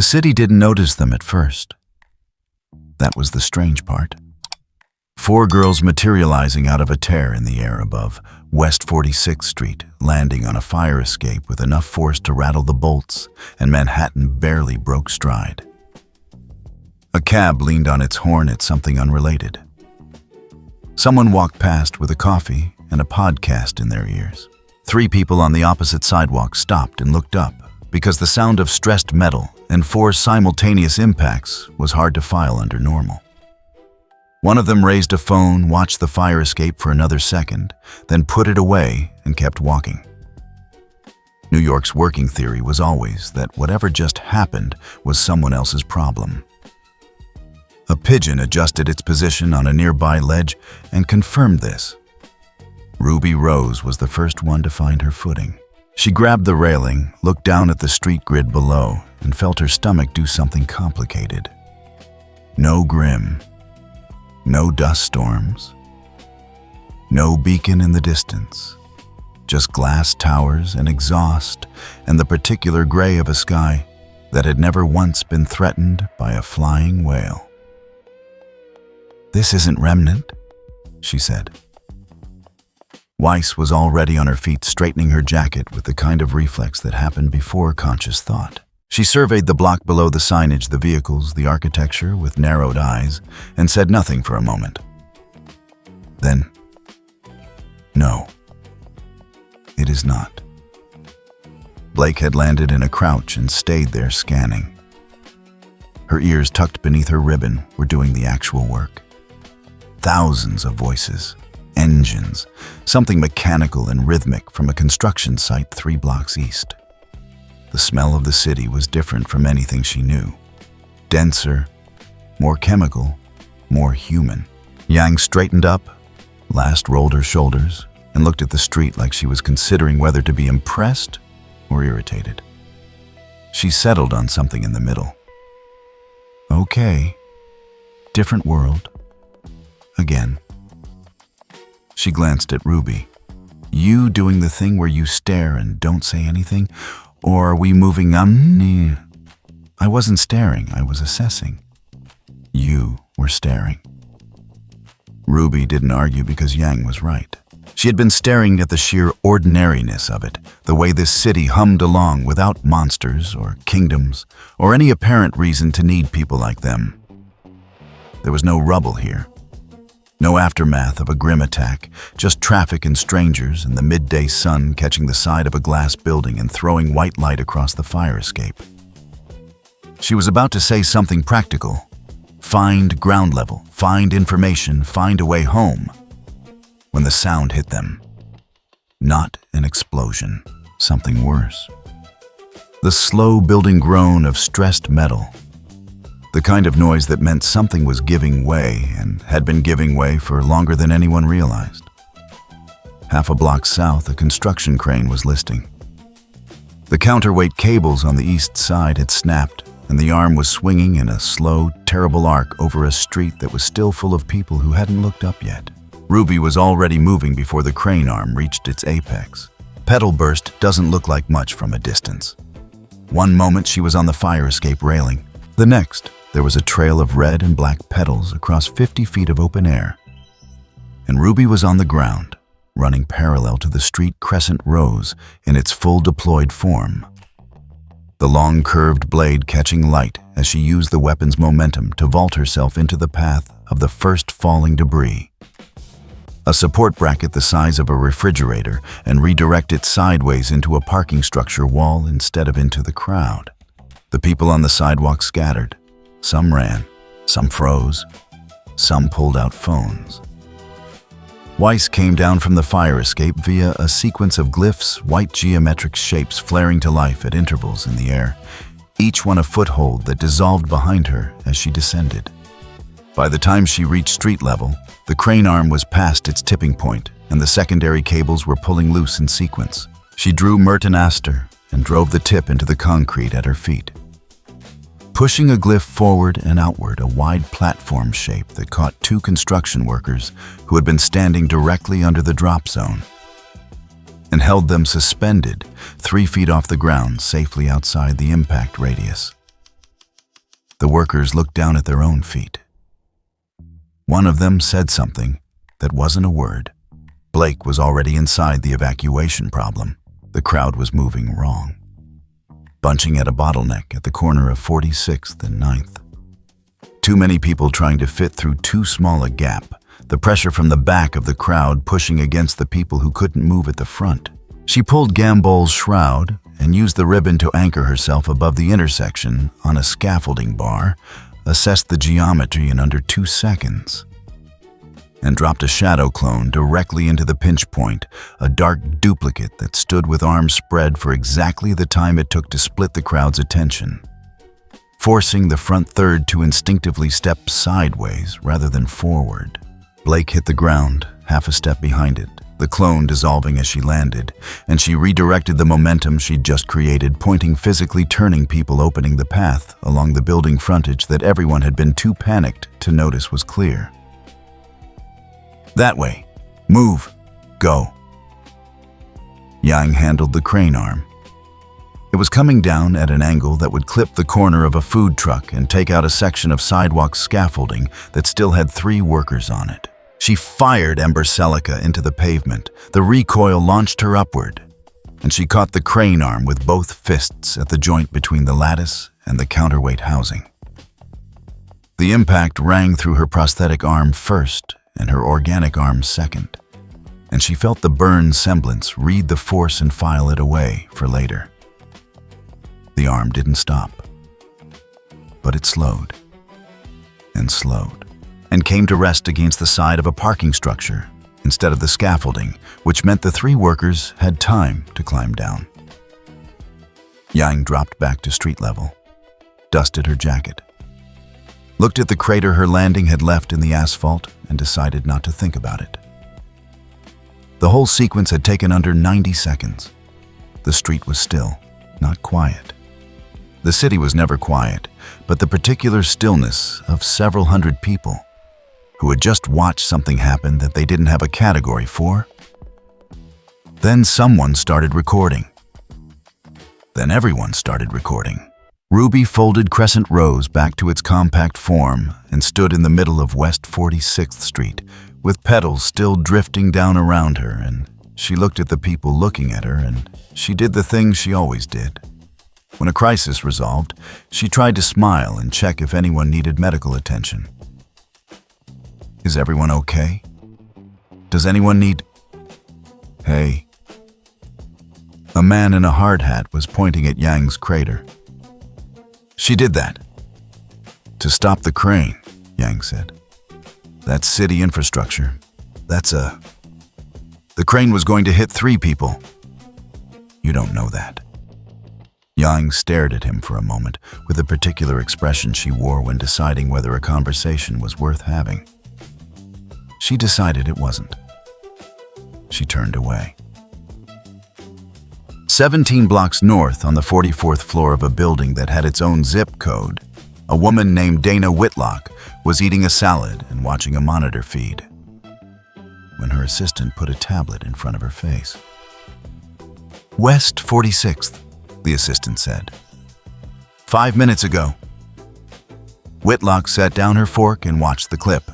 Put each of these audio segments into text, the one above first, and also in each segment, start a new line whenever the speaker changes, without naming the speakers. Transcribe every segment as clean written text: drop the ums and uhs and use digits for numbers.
The city didn't notice them at first. That was the strange part. 4 girls materializing out of a tear in the air above West 46th Street, landing on a fire escape with enough force to rattle the bolts, and Manhattan barely broke stride. A cab leaned on its horn at something unrelated. Someone walked past with a coffee and a podcast in their ears. 3 people on the opposite sidewalk stopped and looked up, because the sound of stressed metal and 4 simultaneous impacts was hard to file under normal. One of them raised a phone, watched the fire escape for another second, then put it away and kept walking. New York's working theory was always that whatever just happened was someone else's problem. A pigeon adjusted its position on a nearby ledge and confirmed this. Ruby Rose was the first one to find her footing. She grabbed the railing, looked down at the street grid below, and felt her stomach do something complicated. No Grimm. No dust storms. No beacon in the distance. Just glass towers and exhaust and the particular gray of a sky that had never once been threatened by a flying whale. "This isn't Remnant," she said. Weiss was already on her feet, straightening her jacket with the kind of reflex that happened before conscious thought. She surveyed the block below, the signage, the vehicles, the architecture with narrowed eyes, and said nothing for a moment. Then, "No, it is not." Blake had landed in a crouch and stayed there scanning. Her ears tucked beneath her ribbon were doing the actual work. Thousands of voices, engines, something mechanical and rhythmic from a construction site 3 blocks east. The smell of the city was different from anything she knew. Denser, more chemical, more human. Yang straightened up, last rolled her shoulders, and looked at the street like she was considering whether to be impressed or irritated. She settled on something in the middle. Okay, different world. Again. She glanced at Ruby. "You doing the thing where you stare and don't say anything? Or are we moving on?" "I wasn't staring, I was assessing." "You were staring." Ruby didn't argue because Yang was right. She had been staring at the sheer ordinariness of it, the way this city hummed along without monsters or kingdoms or any apparent reason to need people like them. There was no rubble here. No aftermath of a grim attack, just traffic and strangers and the midday sun catching the side of a glass building and throwing white light across the fire escape. She was about to say something practical. Find ground level, find information, find a way home. When the sound hit them. Not an explosion, something worse. The slow building groan of stressed metal. The kind of noise that meant something was giving way and had been giving way for longer than anyone realized. Half a block south, a construction crane was listing. The counterweight cables on the east side had snapped, and the arm was swinging in a slow, terrible arc over a street that was still full of people who hadn't looked up yet. Ruby was already moving before the crane arm reached its apex. Pedal burst doesn't look like much from a distance. One moment she was on the fire escape railing. The next, there was a trail of red and black petals across 50 feet of open air. And Ruby was on the ground, running parallel to the street crescent rose in its full deployed form. The long curved blade catching light as she used the weapon's momentum to vault herself into the path of the first falling debris. A support bracket the size of a refrigerator and redirect it sideways into a parking structure wall instead of into the crowd. The people on the sidewalk scattered. Some ran, some froze, some pulled out phones. Weiss came down from the fire escape via a sequence of glyphs, white geometric shapes flaring to life at intervals in the air, each one a foothold that dissolved behind her as she descended. By the time she reached street level, the crane arm was past its tipping point and the secondary cables were pulling loose in sequence. She drew Merton Astor and drove the tip into the concrete at her feet. Pushing a glyph forward and outward, a wide platform shape that caught 2 construction workers who had been standing directly under the drop zone and held them suspended 3 feet off the ground, safely outside the impact radius. The workers looked down at their own feet. One of them said something that wasn't a word. Blake was already inside the evacuation problem. The crowd was moving wrong, bunching at a bottleneck at the corner of 46th and 9th. Too many people trying to fit through too small a gap, the pressure from the back of the crowd pushing against the people who couldn't move at the front. She pulled Gambol's shroud and used the ribbon to anchor herself above the intersection on a scaffolding bar, assessed the geometry in under 2 seconds, and dropped a shadow clone directly into the pinch point, a dark duplicate that stood with arms spread for exactly the time it took to split the crowd's attention, forcing the front third to instinctively step sideways rather than forward. Blake hit the ground, half a step behind it, the clone dissolving as she landed, and she redirected the momentum she'd just created, pointing physically turning people opening the path along the building frontage that everyone had been too panicked to notice was clear. That way. Move. Go. Yang handled the crane arm. It was coming down at an angle that would clip the corner of a food truck and take out a section of sidewalk scaffolding that still had 3 workers on it. She fired Ember Celica into the pavement. The recoil launched her upward, and she caught the crane arm with both fists at the joint between the lattice and the counterweight housing. The impact rang through her prosthetic arm first and her organic arm second, and she felt the burned semblance read the force and file it away for later. The arm didn't stop, but it slowed and slowed, and came to rest against the side of a parking structure instead of the scaffolding, which meant the 3 workers had time to climb down. Yang dropped back to street level, dusted her jacket, looked at the crater her landing had left in the asphalt, and decided not to think about it. The whole sequence had taken under 90 seconds. The street was still, not quiet. The city was never quiet, but the particular stillness of several hundred people who had just watched something happen that they didn't have a category for. Then someone started recording. Then everyone started recording. RWBY folded Crescent Rose back to its compact form and stood in the middle of West 46th Street, with petals still drifting down around her, and she looked at the people looking at her, and she did the thing she always did. When a crisis resolved, she tried to smile and check if anyone needed medical attention. Is everyone okay? Does anyone need... Hey. A man in a hard hat was pointing at Yang's crater. She did that. To stop the crane, Yang said. That's city infrastructure. The crane was going to hit 3 people. You don't know that. Yang stared at him for a moment with a particular expression she wore when deciding whether a conversation was worth having. She decided it wasn't. She turned away. 17 blocks north, on the 44th floor of a building that had its own zip code, a woman named Dana Whitlock was eating a salad and watching a monitor feed when her assistant put a tablet in front of her face. West 46th, the assistant said. 5 minutes ago. Whitlock set down her fork and watched the clip.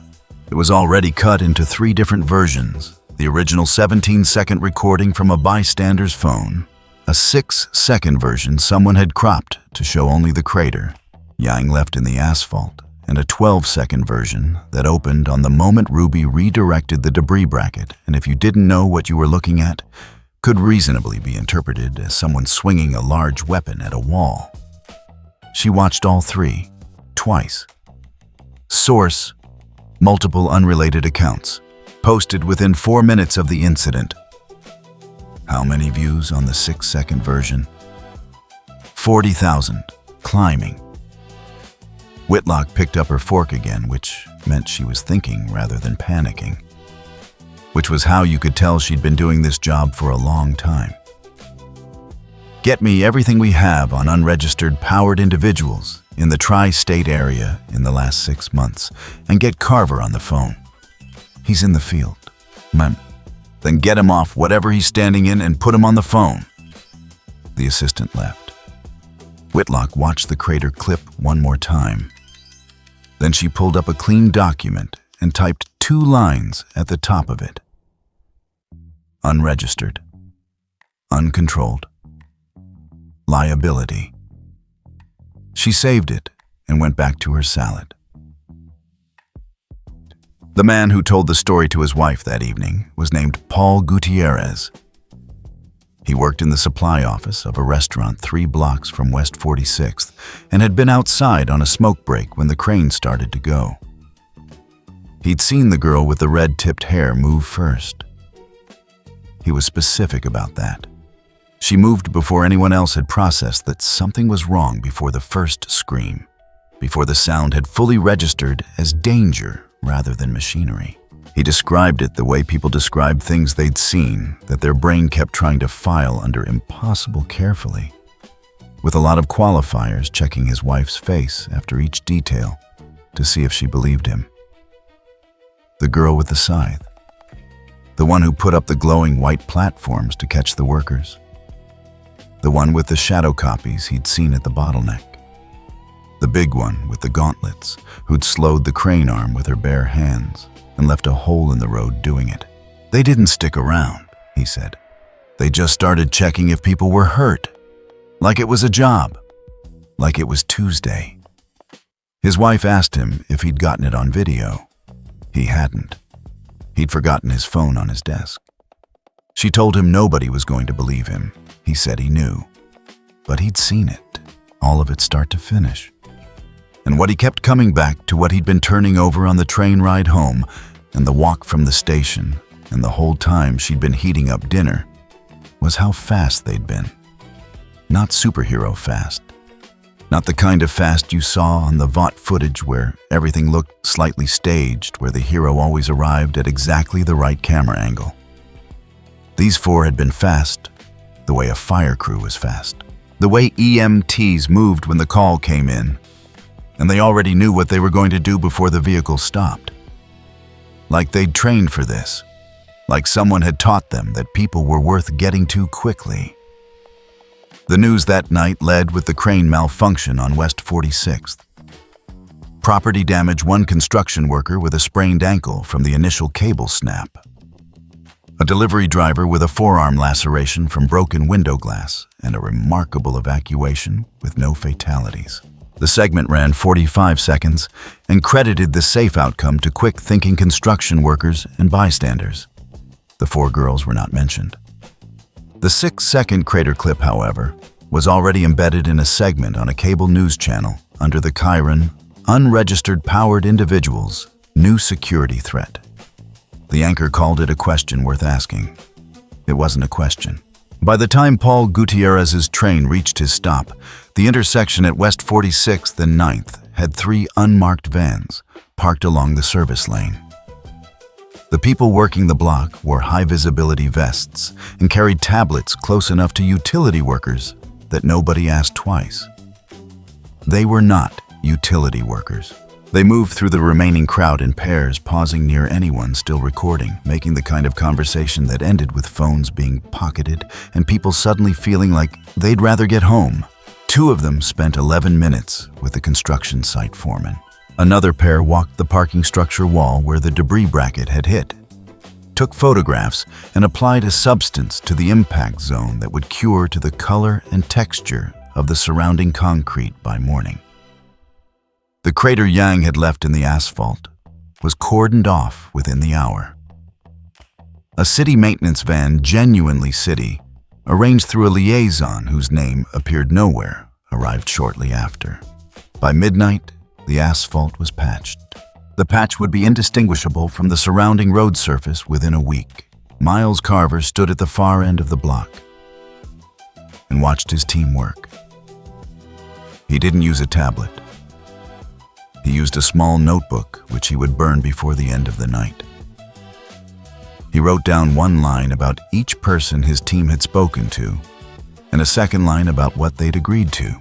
It was already cut into 3 different versions. The original 17-second recording from a bystander's phone, a 6-second version someone had cropped to show only the crater Yang left in the asphalt, and a 12-second version that opened on the moment RWBY redirected the debris bracket, and if you didn't know what you were looking at, could reasonably be interpreted as someone swinging a large weapon at a wall. She watched all 3, twice. Source: multiple unrelated accounts, posted within 4 minutes of the incident. How many views on the 6-second version? 40,000, climbing. Whitlock picked up her fork again, which meant she was thinking rather than panicking, which was how you could tell she'd been doing this job for a long time. Get me everything we have on unregistered powered individuals in the tri-state area in the last 6 months, and get Carver on the phone. He's in the field. Then get him off whatever he's standing in and put him on the phone. The assistant left. Whitlock watched the crater clip one more time Then she pulled up a clean document and typed 2 lines at the top of it. Unregistered. Uncontrolled. Liability. She saved it and went back to her salad. The man who told the story to his wife that evening was named Paul Gutierrez. He worked in the supply office of a restaurant 3 blocks from West 46th and had been outside on a smoke break when the crane started to go. He'd seen the girl with the red-tipped hair move first. He was specific about that. She moved before anyone else had processed that something was wrong before the first scream, before the sound had fully registered as danger rather than machinery. He described it the way people describe things they'd seen that their brain kept trying to file under impossible carefully, with a lot of qualifiers checking his wife's face after each detail to see if she believed him. The girl with the scythe. The one who put up the glowing white platforms to catch the workers. The one with the shadow copies he'd seen at the bottleneck. The big one with the gauntlets who'd slowed the crane arm with her bare hands and left a hole in the road doing it. They didn't stick around, he said. They just started checking if people were hurt. Like it was a job. Like it was Tuesday. His wife asked him if he'd gotten it on video. He hadn't. He'd forgotten his phone on his desk. She told him nobody was going to believe him. He said he knew. But he'd seen it, all of it start to finish. And what he kept coming back to what he'd been turning over on the train ride home and the walk from the station and the whole time she'd been heating up dinner was how fast they'd been. Not superhero fast. Not the kind of fast you saw on the Vought footage where everything looked slightly staged, where the hero always arrived at exactly the right camera angle. These 4 had been fast, the way a fire crew was fast. The way EMTs moved when the call came in, and they already knew what they were going to do before the vehicle stopped. Like they'd trained for this. Like someone had taught them that people were worth getting to quickly. The news that night led with the crane malfunction on West 46th. Property damage 1 construction worker with a sprained ankle from the initial cable snap. A delivery driver with a forearm laceration from broken window glass, and a remarkable evacuation with no fatalities. The segment ran 45 seconds and credited the safe outcome to quick-thinking construction workers and bystanders. The 4 girls were not mentioned. The 6-second crater clip, however, was already embedded in a segment on a cable news channel under the Chiron Unregistered Powered Individuals New Security Threat. The anchor called it a question worth asking. It wasn't a question. By the time Paul Gutierrez's train reached his stop, the intersection at West 46th and 9th had 3 unmarked vans parked along the service lane. The people working the block wore high-visibility vests and carried tablets close enough to utility workers that nobody asked twice. They were not utility workers. They moved through the remaining crowd in pairs, pausing near anyone still recording, making the kind of conversation that ended with phones being pocketed and people suddenly feeling like they'd rather get home. 2 of them spent 11 minutes with the construction site foreman. Another pair walked the parking structure wall where the debris bracket had hit, took photographs, and applied a substance to the impact zone that would cure to the color and texture of the surrounding concrete by morning. The crater Yang had left in the asphalt was cordoned off within the hour. A city maintenance van, genuinely city, arranged through a liaison whose name appeared nowhere, arrived shortly after. By midnight, the asphalt was patched. The patch would be indistinguishable from the surrounding road surface within a week. Miles Carver stood at the far end of the block and watched his team work. He didn't use a tablet. He used a small notebook which he would burn before the end of the night. He wrote down 1 line about each person his team had spoken to and a 2nd line about what they'd agreed to.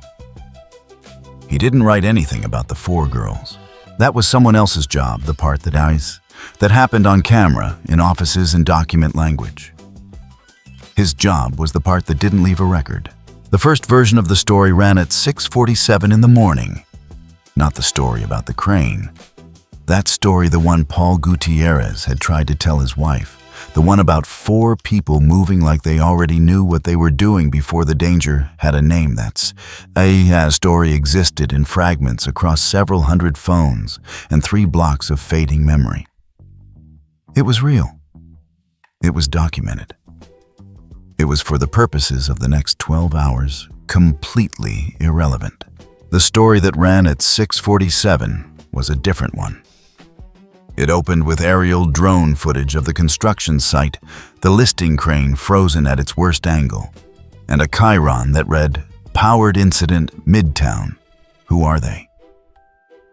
He didn't write anything about the 4 girls. That was someone else's job, the part that happened on camera in offices and document language. His job was the part that didn't leave a record. The first version of the story ran at 6:47 in the morning. Not the story about the crane. That story, the one Paul Gutierrez had tried to tell his wife. The one about 4 people moving like they already knew what they were doing before the danger had a name. That story existed in fragments across several hundred phones and 3 blocks of fading memory. It was real. It was documented. It was, for the purposes of the next 12 hours, completely irrelevant. The story that ran at 6:47 was a different one. It opened with aerial drone footage of the construction site, the listing crane frozen at its worst angle, and a chyron that read, "Powered Incident, Midtown. Who are they?"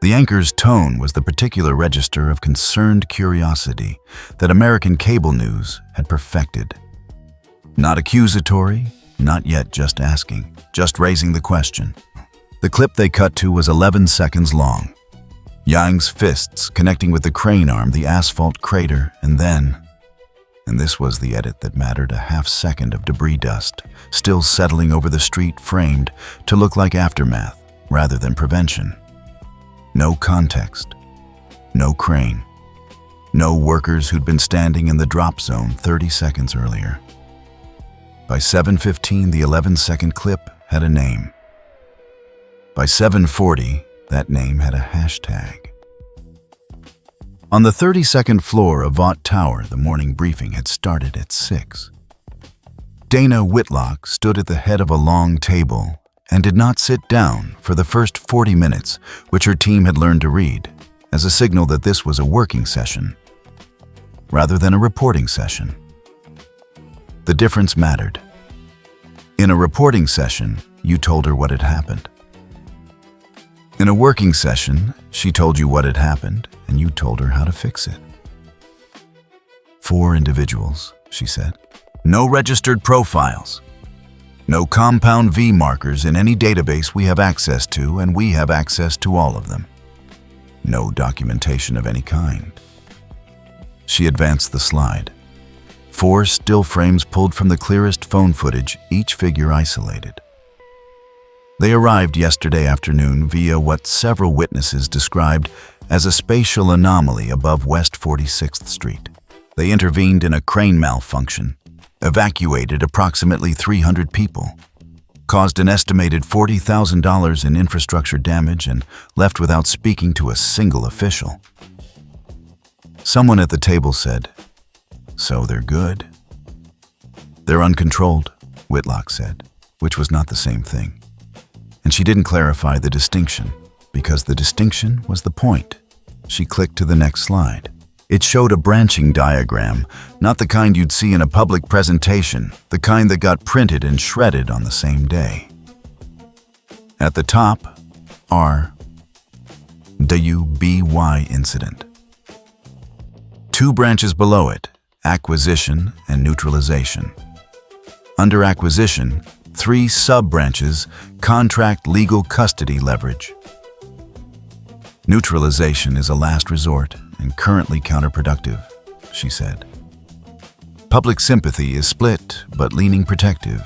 The anchor's tone was the particular register of concerned curiosity that American cable news had perfected. Not accusatory, not yet just asking, just raising the question. The clip they cut to was 11 seconds long. Yang's fists connecting with the crane arm, the asphalt crater, and this was the edit that mattered, a half-second of debris dust, still settling over the street, framed to look like aftermath rather than prevention. No context, no crane, no workers who'd been standing in the drop zone 30 seconds earlier. By 7:15, the 11-second clip had a name. By 7:40, that name had a hashtag. On the 32nd floor of Vought Tower, the morning briefing had started at 6. Dana Whitlock stood at the head of a long table and did not sit down for the first 40 minutes, which her team had learned to read, as a signal that this was a working session, rather than a reporting session. The difference mattered. In a reporting session, you told her what had happened. In a working session, she told you what had happened, and you told her how to fix it. 4 individuals, she said. No registered profiles. No compound V markers in any database we have access to, and we have access to all of them. No documentation of any kind. She advanced the slide. 4 still frames pulled from the clearest phone footage, each figure isolated. They arrived yesterday afternoon via what several witnesses described as a spatial anomaly above West 46th Street. They intervened in a crane malfunction, evacuated approximately 300 people, caused an estimated $40,000 in infrastructure damage, and left without speaking to a single official. Someone at the table said, "So they're good." "They're uncontrolled," Whitlock said, which was not the same thing. And she didn't clarify the distinction, because the distinction was the point. She clicked to the next slide. It showed a branching diagram, not the kind you'd see in a public presentation, the kind that got printed and shredded on the same day. At the top, RWBY incident. 2 branches below it, acquisition and neutralization. Under acquisition, 3 sub-branches, contract legal custody leverage. Neutralization is a last resort and currently counterproductive, she said. Public sympathy is split but leaning protective.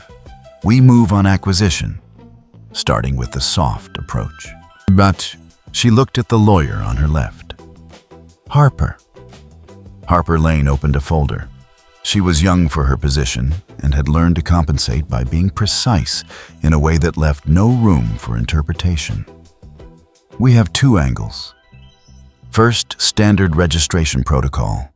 We move on acquisition, starting with the soft approach. But she looked at the lawyer on her left. Harper. Harper Lane opened a folder. She was young for her position and had learned to compensate by being precise in a way that left no room for interpretation. We have 2 angles. First, standard registration protocol.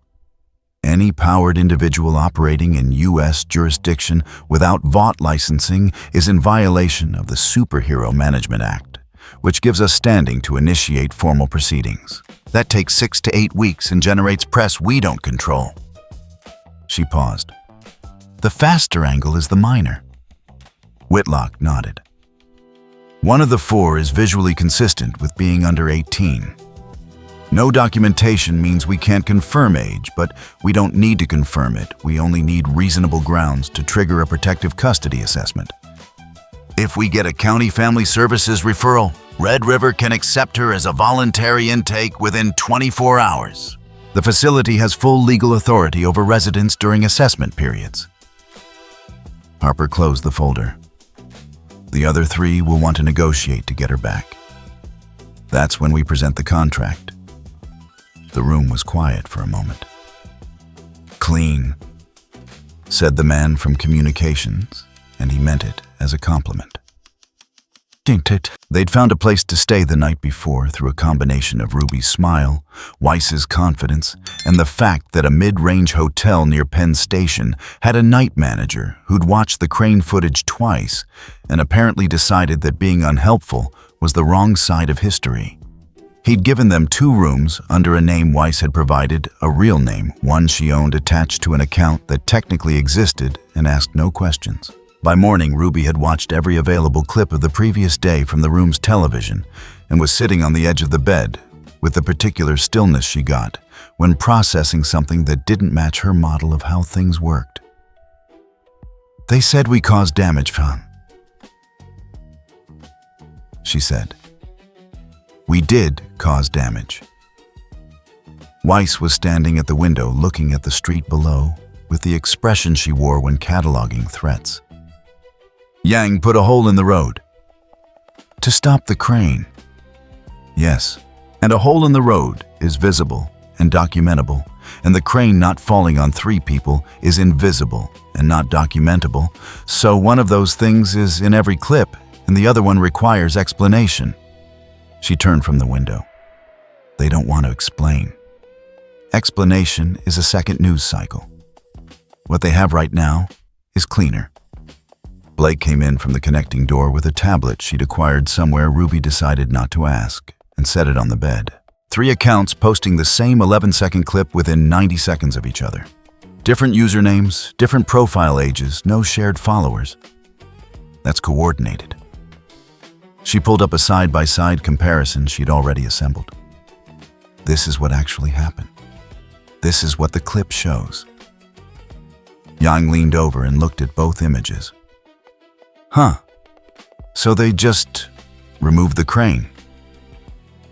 Any powered individual operating in U.S. jurisdiction without Vought licensing is in violation of the Superhero Management Act, which gives us standing to initiate formal proceedings. That takes 6 to 8 weeks and generates press we don't control. She paused. The faster angle is the minor. Whitlock nodded. One of the 4 is visually consistent with being under 18. No documentation means we can't confirm age, but we don't need to confirm it. We only need reasonable grounds to trigger a protective custody assessment. If we get a County Family Services referral, Red River can accept her as a voluntary intake within 24 hours. The facility has full legal authority over residents during assessment periods. Harper closed the folder. The other 3 will want to negotiate to get her back. That's when we present the contract. The room was quiet for a moment. Clean, said the man from communications, and he meant it as a compliment. They'd found a place to stay the night before through a combination of Ruby's smile, Weiss's confidence, and the fact that a mid-range hotel near Penn Station had a night manager who'd watched the crane footage twice and apparently decided that being unhelpful was the wrong side of history. He'd given them 2 rooms under a name Weiss had provided, a real name, one she owned attached to an account that technically existed and asked no questions. By morning, Ruby had watched every available clip of the previous day from the room's television and was sitting on the edge of the bed with the particular stillness she got when processing something that didn't match her model of how things worked. They said we caused damage, Fan, she said. We did cause damage. Weiss was standing at the window looking at the street below with the expression she wore when cataloging threats. Yang put a hole in the road. To stop the crane. Yes, and a hole in the road is visible and documentable, and the crane not falling on 3 people is invisible and not documentable, so one of those things is in every clip and the other one requires explanation. She turned from the window. They don't want to explain. Explanation is a second news cycle. What they have right now is cleaner. Blake came in from the connecting door with a tablet she'd acquired somewhere Ruby decided not to ask and set it on the bed. 3 accounts posting the same 11-second clip within 90 seconds of each other. Different usernames, different profile ages, no shared followers. That's coordinated. She pulled up a side-by-side comparison she'd already assembled. This is what actually happened. This is what the clip shows. Yang leaned over and looked at both images. Huh. So they just removed the crane.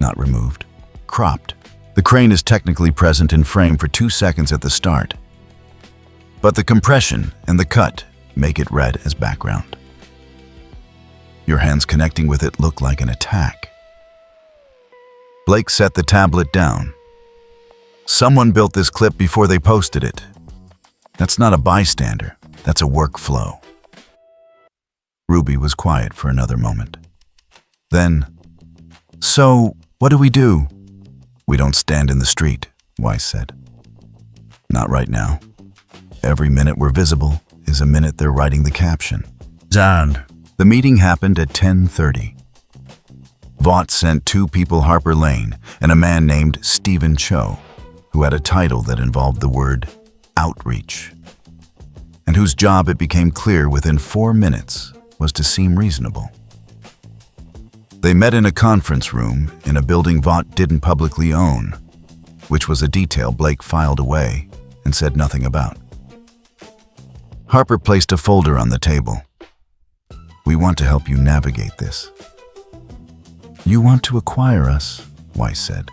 Not removed. Cropped. The crane is technically present in frame for 2 seconds at the start. But the compression and the cut make it red as background. Your hands connecting with it look like an attack. Blake set the tablet down. Someone built this clip before they posted it. That's not a bystander. That's a workflow. Ruby was quiet for another moment. Then, so, what do we do? We don't stand in the street, Weiss said. Not right now. Every minute we're visible is a minute they're writing the caption. Zan. The meeting happened at 10:30. Vought sent 2 people Harper Lane and a man named Stephen Cho, who had a title that involved the word outreach, and whose job, it became clear within 4 minutes, was to seem reasonable. They met in a conference room in a building Vought didn't publicly own, which was a detail Blake filed away and said nothing about. Harper placed a folder on the table. We want to help you navigate this. You want to acquire us, Weiss said.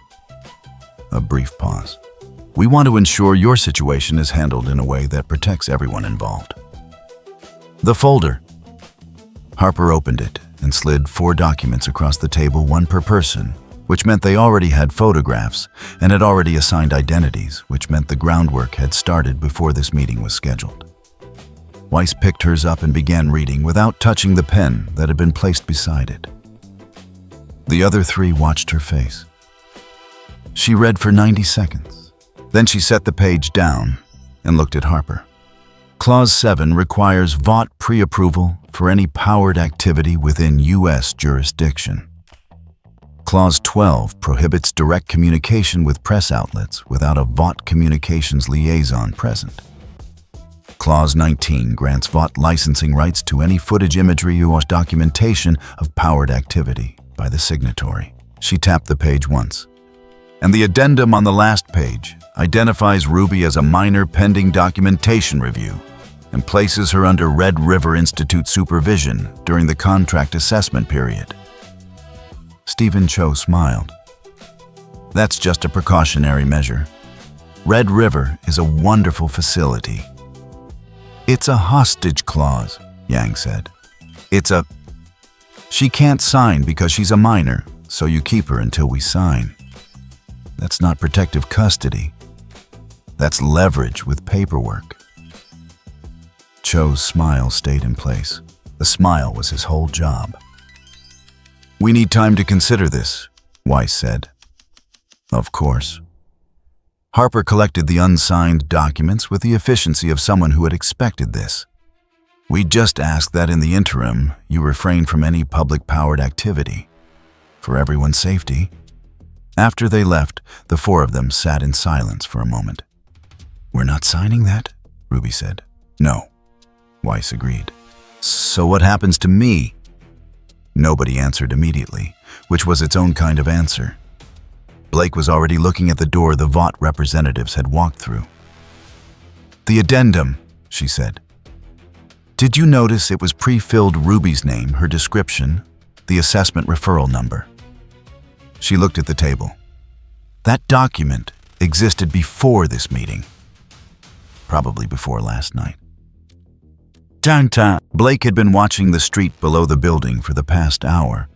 A brief pause. We want to ensure your situation is handled in a way that protects everyone involved. The folder. Harper opened it and slid 4 documents across the table, 1 per person, which meant they already had photographs and had already assigned identities, which meant the groundwork had started before this meeting was scheduled. Weiss picked hers up and began reading without touching the pen that had been placed beside it. The other 3 watched her face. She read for 90 seconds. Then she set the page down and looked at Harper. Clause 7 requires Vought pre-approval for any powered activity within U.S. jurisdiction. Clause 12 prohibits direct communication with press outlets without a Vought communications liaison present. Clause 19 grants Vought licensing rights to any footage, imagery, or documentation of powered activity by the signatory. She tapped the page once. And the addendum on the last page identifies Ruby as a minor pending documentation review and places her under Red River Institute supervision during the contract assessment period. Stephen Cho smiled. That's just a precautionary measure. Red River is a wonderful facility. It's a hostage clause, Yang said. She can't sign because she's a minor, so you keep her until we sign. That's not protective custody. That's leverage with paperwork. Cho's smile stayed in place. The smile was his whole job. We need time to consider this, Weiss said. Of course. Harper collected the unsigned documents with the efficiency of someone who had expected this. We just ask that in the interim, you refrain from any public-powered activity. For everyone's safety. After they left, the four of them sat in silence for a moment. We're not signing that? Ruby said. No, Weiss agreed. So what happens to me? Nobody answered immediately, which was its own kind of answer. Blake was already looking at the door the Vought representatives had walked through. The addendum, she said. Did you notice it was pre-filled Ruby's name, her description, the assessment referral number? She looked at the table. That document existed before this meeting. Probably before last night. Blake had been watching the street below the building for the past hour.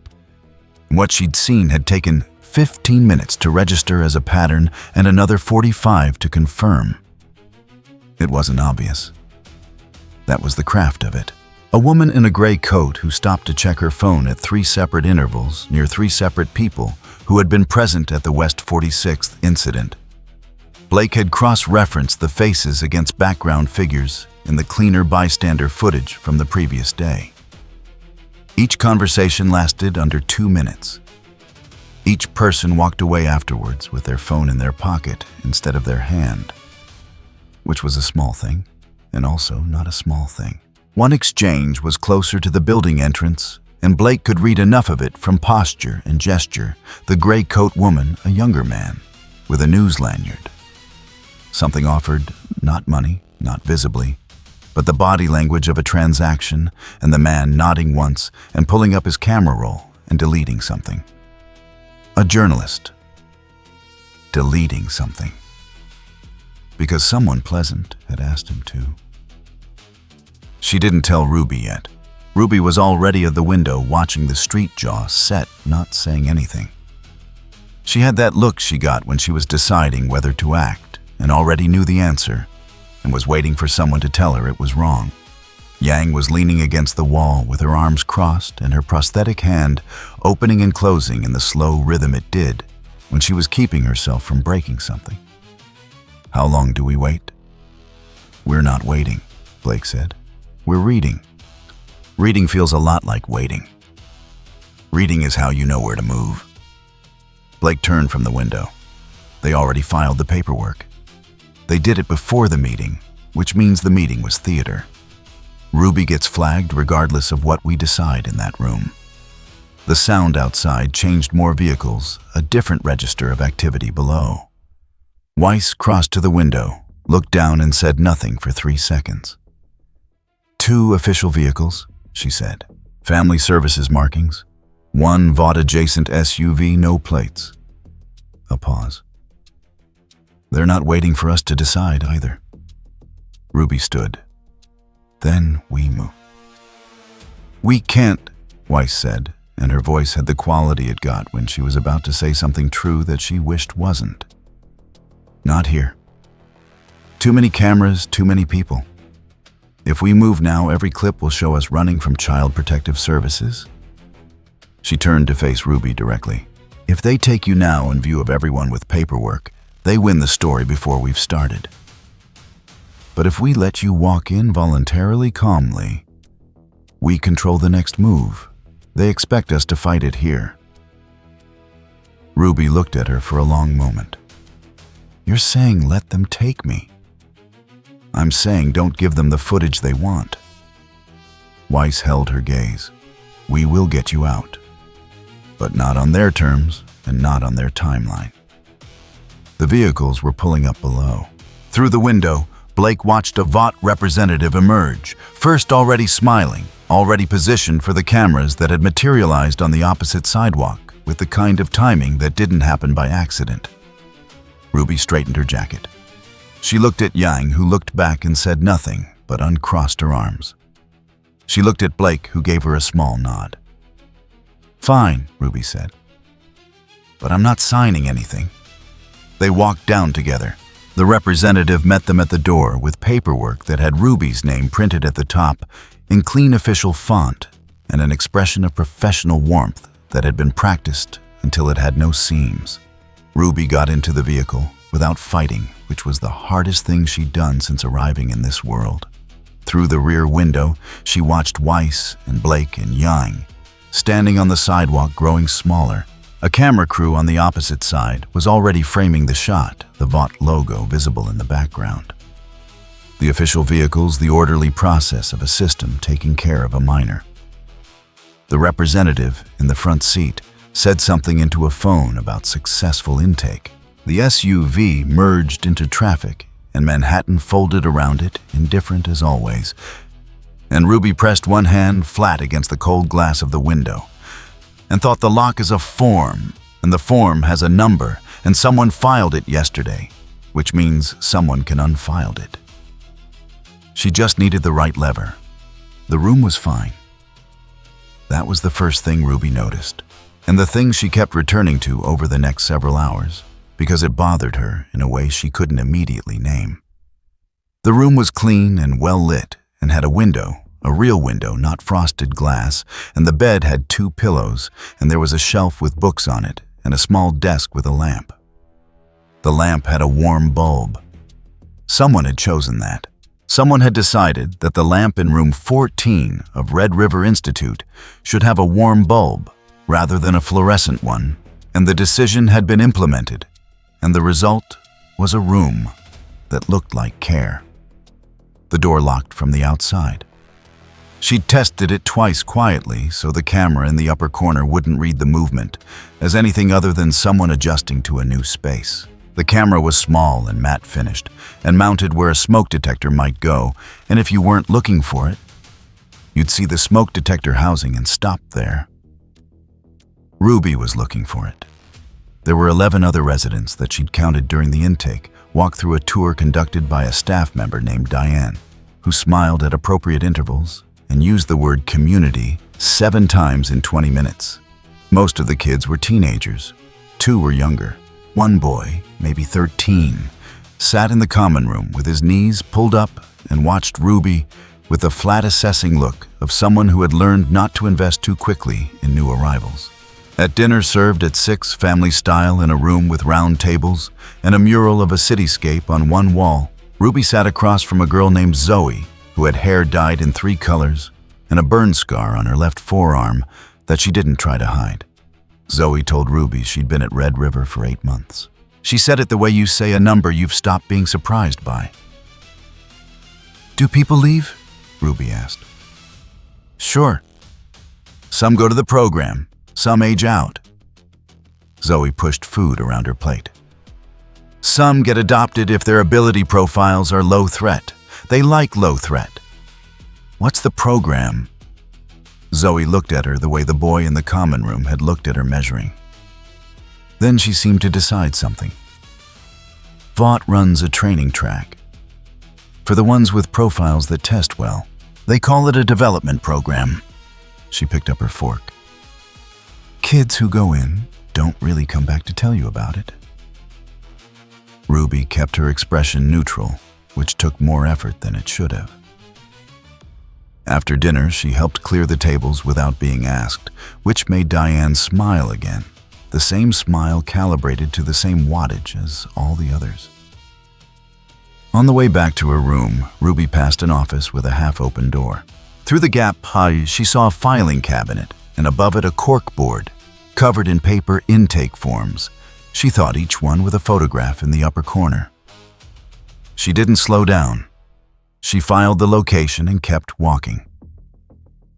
What she'd seen had taken 15 minutes to register as a pattern and another 45 to confirm. It wasn't obvious. That was the craft of it. A woman in a gray coat who stopped to check her phone at 3 separate intervals near 3 separate people who had been present at the West 46th incident. Blake had cross-referenced the faces against background figures in the cleaner bystander footage from the previous day. Each conversation lasted under 2 minutes. Each person walked away afterwards with their phone in their pocket instead of their hand, which was a small thing, and also not a small thing. One exchange was closer to the building entrance, and Blake could read enough of it from posture and gesture, the gray coat woman a younger man, with a news lanyard. Something offered, not money, not visibly, but the body language of a transaction and the man nodding once and pulling up his camera roll and deleting something. A journalist. Deleting something. Because someone pleasant had asked him to. She didn't tell Ruby yet. Ruby was already at the window watching the street jaw set, not saying anything. She had that look she got when she was deciding whether to act and already knew the answer and was waiting for someone to tell her it was wrong. Yang was leaning against the wall with her arms crossed and her prosthetic hand opening and closing in the slow rhythm it did when she was keeping herself from breaking something. How long do we wait? We're not waiting, Blake said. We're reading. Reading feels a lot like waiting. Reading is how you know where to move. Blake turned from the window. They already filed the paperwork. They did it before the meeting, which means the meeting was theater. Ruby gets flagged regardless of what we decide in that room. The sound outside changed more vehicles, a different register of activity below. Weiss crossed to the window, looked down and said nothing for 3 seconds. 2 official vehicles, she said. Family services markings. 1 Vought-adjacent SUV, no plates. A pause. They're not waiting for us to decide either. Ruby stood. Then we move. We can't, Weiss said, and her voice had the quality it got when she was about to say something true that she wished wasn't. Not here. Too many cameras, too many people. If we move now, every clip will show us running from Child Protective Services. She turned to face Ruby directly. If they take you now in view of everyone with paperwork, they win the story before we've started. But if we let you walk in voluntarily calmly, we control the next move. They expect us to fight it here. Ruby looked at her for a long moment. You're saying let them take me. I'm saying don't give them the footage they want. Weiss held her gaze. We will get you out. But not on their terms and not on their timeline. The vehicles were pulling up below. Through the window, Blake watched a Vought representative emerge, first already smiling, already positioned for the cameras that had materialized on the opposite sidewalk with the kind of timing that didn't happen by accident. Ruby straightened her jacket. She looked at Yang, who looked back and said nothing, but uncrossed her arms. She looked at Blake, who gave her a small nod. Fine, Ruby said. but I'm not signing anything." They walked down together. The representative met them at the door with paperwork that had Ruby's name printed at the top in clean official font and an expression of professional warmth that had been practiced until it had no seams. Ruby got into the vehicle without fighting, which was the hardest thing she'd done since arriving in this world. Through the rear window, she watched Weiss and Blake and Yang standing on the sidewalk growing smaller. A camera crew on the opposite side was already framing the shot, the Vought logo visible in the background. The official vehicle's the orderly process of a system taking care of a minor. The representative in the front seat said something into a phone about successful intake. The SUV merged into traffic, and Manhattan folded around it, indifferent as always. And Ruby pressed one hand flat against the cold glass of the window and thought the lock is a form, and the form has a number, and someone filed it yesterday, which means someone can unfiled it. She just needed the right lever. The room was fine. That was the first thing Ruby noticed, and the thing she kept returning to over the next several hours, because it bothered her in a way she couldn't immediately name. The room was clean and well lit, and had a window, a real window, not frosted glass, and the bed had 2 pillows, and there was a shelf with books on it, and a small desk with a lamp. The lamp had a warm bulb. Someone had chosen that. Someone had decided that the lamp in room 14 of Red River Institute should have a warm bulb rather than a fluorescent one, and the decision had been implemented, and the result was a room that looked like care. The door locked from the outside. She'd tested it twice quietly so the camera in the upper corner wouldn't read the movement as anything other than someone adjusting to a new space. The camera was small and matte finished and mounted where a smoke detector might go, and if you weren't looking for it, you'd see the smoke detector housing and stop there. Ruby was looking for it. There were 11 other residents that she'd counted during the intake, walked through a tour conducted by a staff member named Diane, who smiled at appropriate intervals and used the word community 7 times in 20 minutes. Most of the kids were teenagers. 2 were younger. One boy, maybe 13, sat in the common room with his knees pulled up and watched Ruby with the flat assessing look of someone who had learned not to invest too quickly in new arrivals. At dinner served at 6 family style in a room with round tables and a mural of a cityscape on one wall, Ruby sat across from a girl named Zoe who had hair dyed in 3 colors and a burn scar on her left forearm that she didn't try to hide. Zoe told Ruby she'd been at Red River for 8 months. She said it the way you say a number you've stopped being surprised by. "Do people leave?" Ruby asked. "Sure. Some go to the program, some age out." Zoe pushed food around her plate. "Some get adopted if their ability profiles are low threat. They like low threat." "What's the program?" Zoe looked at her the way the boy in the common room had looked at her measuring. Then she seemed to decide something. "Vought runs a training track for the ones with profiles that test well. They call it a development program." She picked up her fork. "Kids who go in don't really come back to tell you about it." Ruby kept her expression neutral, which took more effort than it should have. After dinner, she helped clear the tables without being asked, which made Diane smile again, the same smile calibrated to the same wattage as all the others. On the way back to her room, Ruby passed an office with a half-open door. Through the gap, she saw a filing cabinet, and above it a cork board, covered in paper intake forms, she thought each one with a photograph in the upper corner. She didn't slow down. She filed the location and kept walking.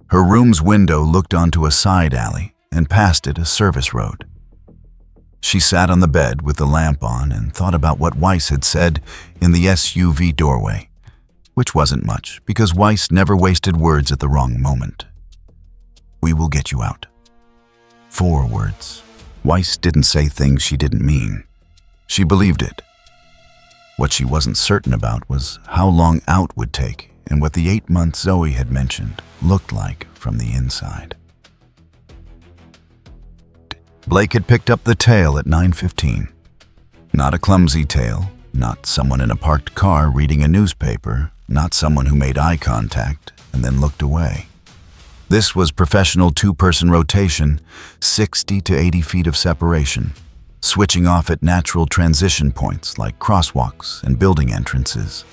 Her room's window looked onto a side alley, and past it a service road. She sat on the bed with the lamp on and thought about what Weiss had said in the SUV doorway, which wasn't much because Weiss never wasted words at the wrong moment. "We will get you out." 4 words. Weiss didn't say things she didn't mean. She believed it. What she wasn't certain about was how long out would take and what the 8 months Zoe had mentioned looked like from the inside. Blake had picked up the tale at 9:15. Not a clumsy tale, not someone in a parked car reading a newspaper, not someone who made eye contact and then looked away. This was professional two-person rotation, 60 to 80 feet of separation, switching off at natural transition points like crosswalks and building entrances.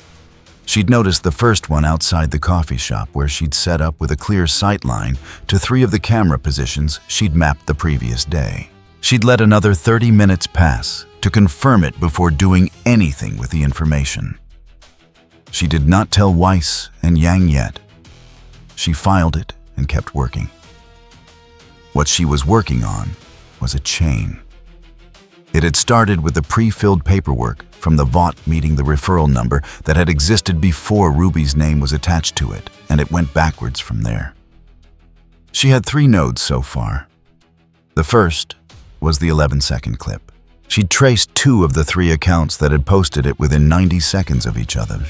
She'd noticed the first one outside the coffee shop where she'd set up with a clear sight line to 3 of the camera positions she'd mapped the previous day. She'd let another 30 minutes pass to confirm it before doing anything with the information. She did not tell Weiss and Yang yet. She filed it and kept working. What she was working on was a chain. It had started with the pre-filled paperwork from the Vought meeting the referral number that had existed before RWBY's name was attached to it, and it went backwards from there. She had 3 nodes so far. The first was the 11-second clip. She'd traced 2 of the 3 accounts that had posted it within 90 seconds of each other,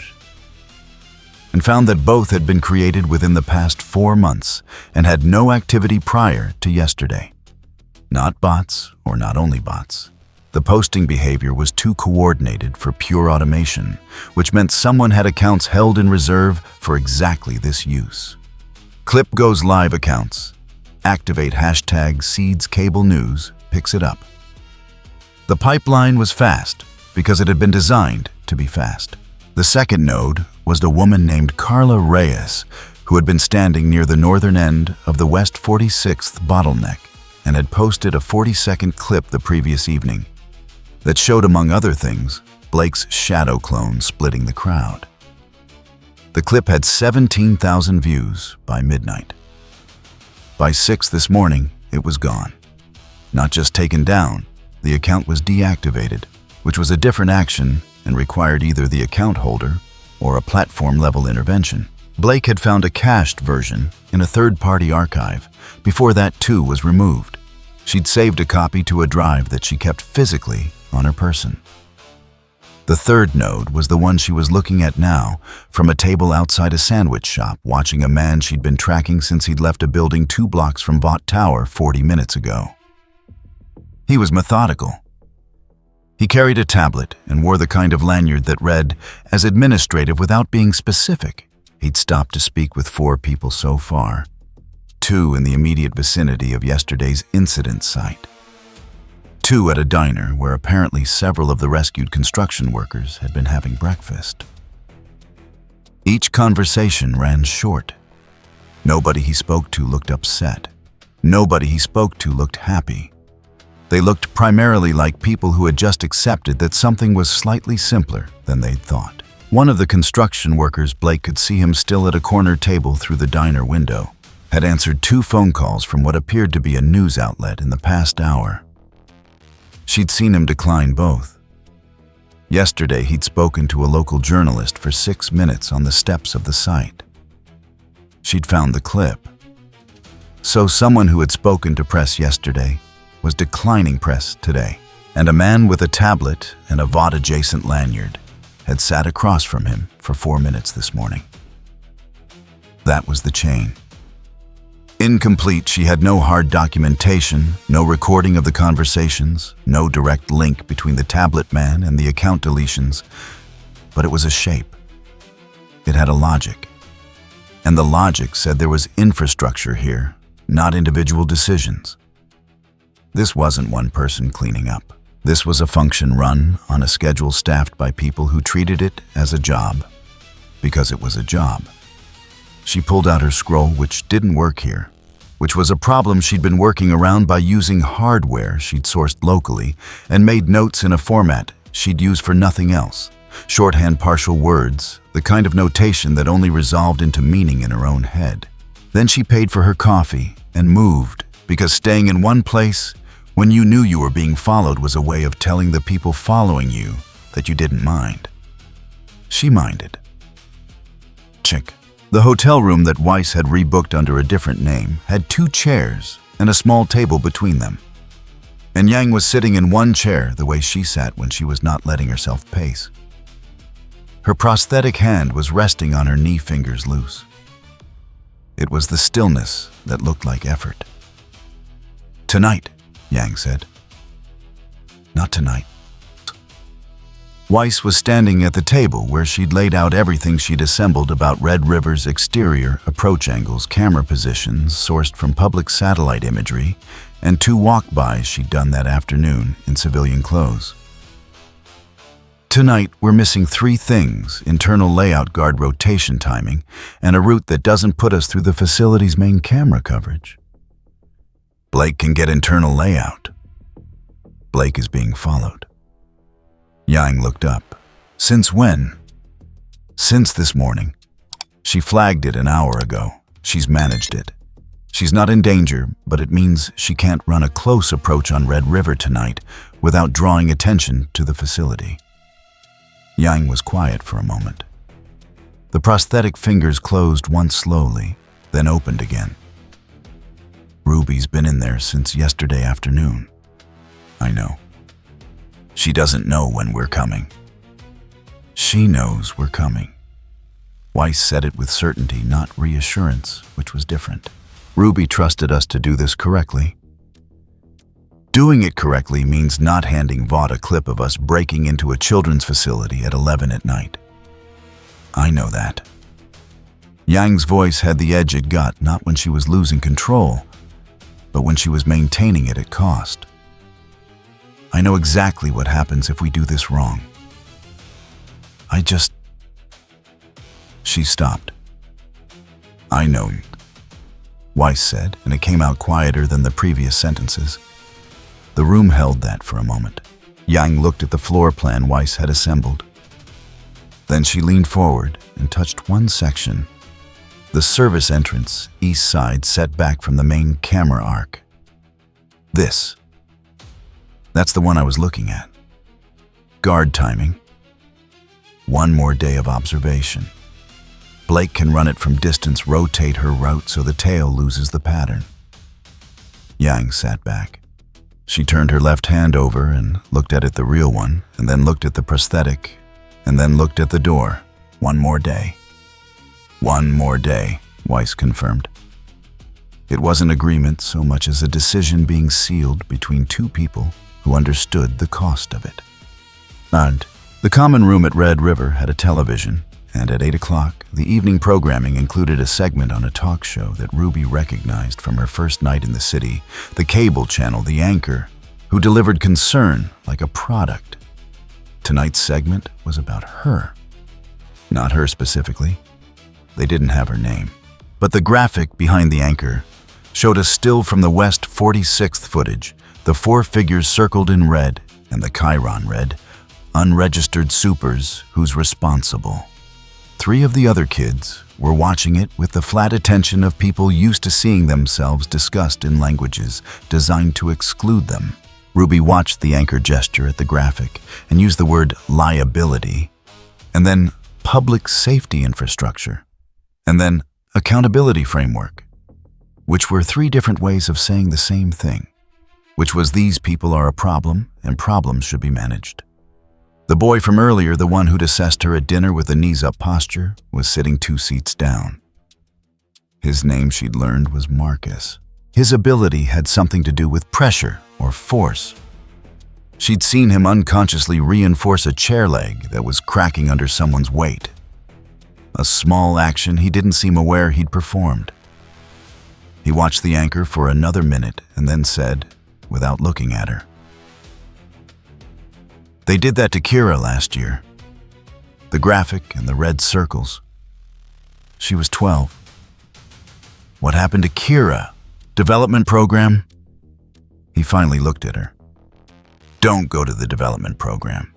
and found that both had been created within the past 4 months and had no activity prior to yesterday. Not bots, or not only bots. The posting behavior was too coordinated for pure automation, which meant someone had accounts held in reserve for exactly this use. Clip goes live accounts. Activate hashtag Seeds Cable News picks it up. The pipeline was fast because it had been designed to be fast. The second node was a woman named Carla Reyes, who had been standing near the northern end of the West 46th bottleneck and had posted a 40-second clip the previous evening that showed, among other things, Blake's shadow clone splitting the crowd. The clip had 17,000 views by midnight. By 6 this morning, it was gone. Not just taken down, the account was deactivated, which was a different action and required either the account holder or a platform-level intervention. Blake had found a cached version in a third-party archive before that too was removed. She'd saved a copy to a drive that she kept physically on her person. The third node was the one she was looking at now from a table outside a sandwich shop, watching a man she'd been tracking since he'd left a building 2 blocks from Vought Tower 40 minutes ago. He was methodical. He carried a tablet and wore the kind of lanyard that read, as administrative without being specific. He'd stopped to speak with 4 people so far, 2 in the immediate vicinity of yesterday's incident site, 2 at a diner where apparently several of the rescued construction workers had been having breakfast. Each conversation ran short. Nobody he spoke to looked upset. Nobody he spoke to looked happy. They looked primarily like people who had just accepted that something was slightly simpler than they'd thought. One of the construction workers, Blake could see him still at a corner table through the diner window, had answered 2 phone calls from what appeared to be a news outlet in the past hour. She'd seen him decline both. Yesterday, he'd spoken to a local journalist for 6 minutes on the steps of the site. She'd found the clip. So someone who had spoken to press yesterday was declining press today, and a man with a tablet and a Vought-adjacent lanyard had sat across from him for 4 minutes this morning. That was the chain. Incomplete, she had no hard documentation, no recording of the conversations, no direct link between the tablet man and the account deletions, but it was a shape. It had a logic. And the logic said there was infrastructure here, not individual decisions. This wasn't one person cleaning up. This was a function run on a schedule staffed by people who treated it as a job, because it was a job. She pulled out her scroll, which didn't work here, which was a problem she'd been working around by using hardware she'd sourced locally, and made notes in a format she'd use for nothing else. Shorthand partial words, the kind of notation that only resolved into meaning in her own head. Then she paid for her coffee and moved, because staying in one place when you knew you were being followed was a way of telling the people following you that you didn't mind. She minded. Chick. The hotel room that Weiss had rebooked under a different name had 2 chairs and a small table between them. And Yang was sitting in one chair the way she sat when she was not letting herself pace. Her prosthetic hand was resting on her knee, fingers loose. It was the stillness that looked like effort. Tonight, Yang said. Not tonight. Weiss was standing at the table where she'd laid out everything she'd assembled about Red River's exterior, approach angles, camera positions sourced from public satellite imagery, and 2 walk-bys she'd done that afternoon in civilian clothes. Tonight, we're missing 3 things: internal layout guard rotation timing, and a route that doesn't put us through the facility's main camera coverage. Blake can get internal layout. Blake is being followed. Yang looked up. Since when? Since this morning. She flagged it an hour ago. She's managed it. She's not in danger, but it means she can't run a close approach on Red River tonight without drawing attention to the facility. Yang was quiet for a moment. The prosthetic fingers closed once slowly, then opened again. Ruby's been in there since yesterday afternoon. I know. She doesn't know when we're coming. She knows we're coming. Weiss said it with certainty, not reassurance, which was different. RWBY trusted us to do this correctly. Doing it correctly means not handing Vought a clip of us breaking into a children's facility at 11 at night. I know that. Yang's voice had the edge it got, not when she was losing control, but when she was maintaining it at cost. I know exactly what happens if we do this wrong. She stopped. I know, Weiss said, and it came out quieter than the previous sentences. The room held that for a moment. Yang looked at the floor plan Weiss had assembled. Then she leaned forward and touched one section. The service entrance, east side, set back from the main camera arc. That's the one I was looking at. Guard timing. 1 more day of observation. Blake can run it from distance, rotate her route so the tail loses the pattern. Yang sat back. She turned her left hand over and looked at it, the real one, and then looked at the prosthetic, and then looked at the door. 1 more day. 1 more day, Weiss confirmed. It wasn't agreement so much as a decision being sealed between 2 people who understood the cost of it. And the common room at Red River had a television, and at 8 o'clock, the evening programming included a segment on a talk show that RWBY recognized from her first night in the city, the cable channel, the anchor, who delivered concern like a product. Tonight's segment was about her. Not her specifically. They didn't have her name. But the graphic behind the anchor showed a still from the West 46th footage, the 4 figures circled in red, and the Chiron read, unregistered supers who's responsible. 3 of the other kids were watching it with the flat attention of people used to seeing themselves discussed in languages designed to exclude them. RWBY watched the anchor gesture at the graphic and used the word liability, and then public safety infrastructure, and then accountability framework, which were 3 different ways of saying the same thing, which was these people are a problem and problems should be managed. The boy from earlier, the one who'd assessed her at dinner with a knees-up posture, was sitting 2 seats down. His name, she'd learned, was Marcus. His ability had something to do with pressure or force. She'd seen him unconsciously reinforce a chair leg that was cracking under someone's weight. A small action he didn't seem aware he'd performed. He watched the anchor for another minute and then said, without looking at her, "They did that to Kira last year. The graphic and the red circles. She was 12. What happened to Kira? Development program?" He finally looked at her. "Don't go to the development program."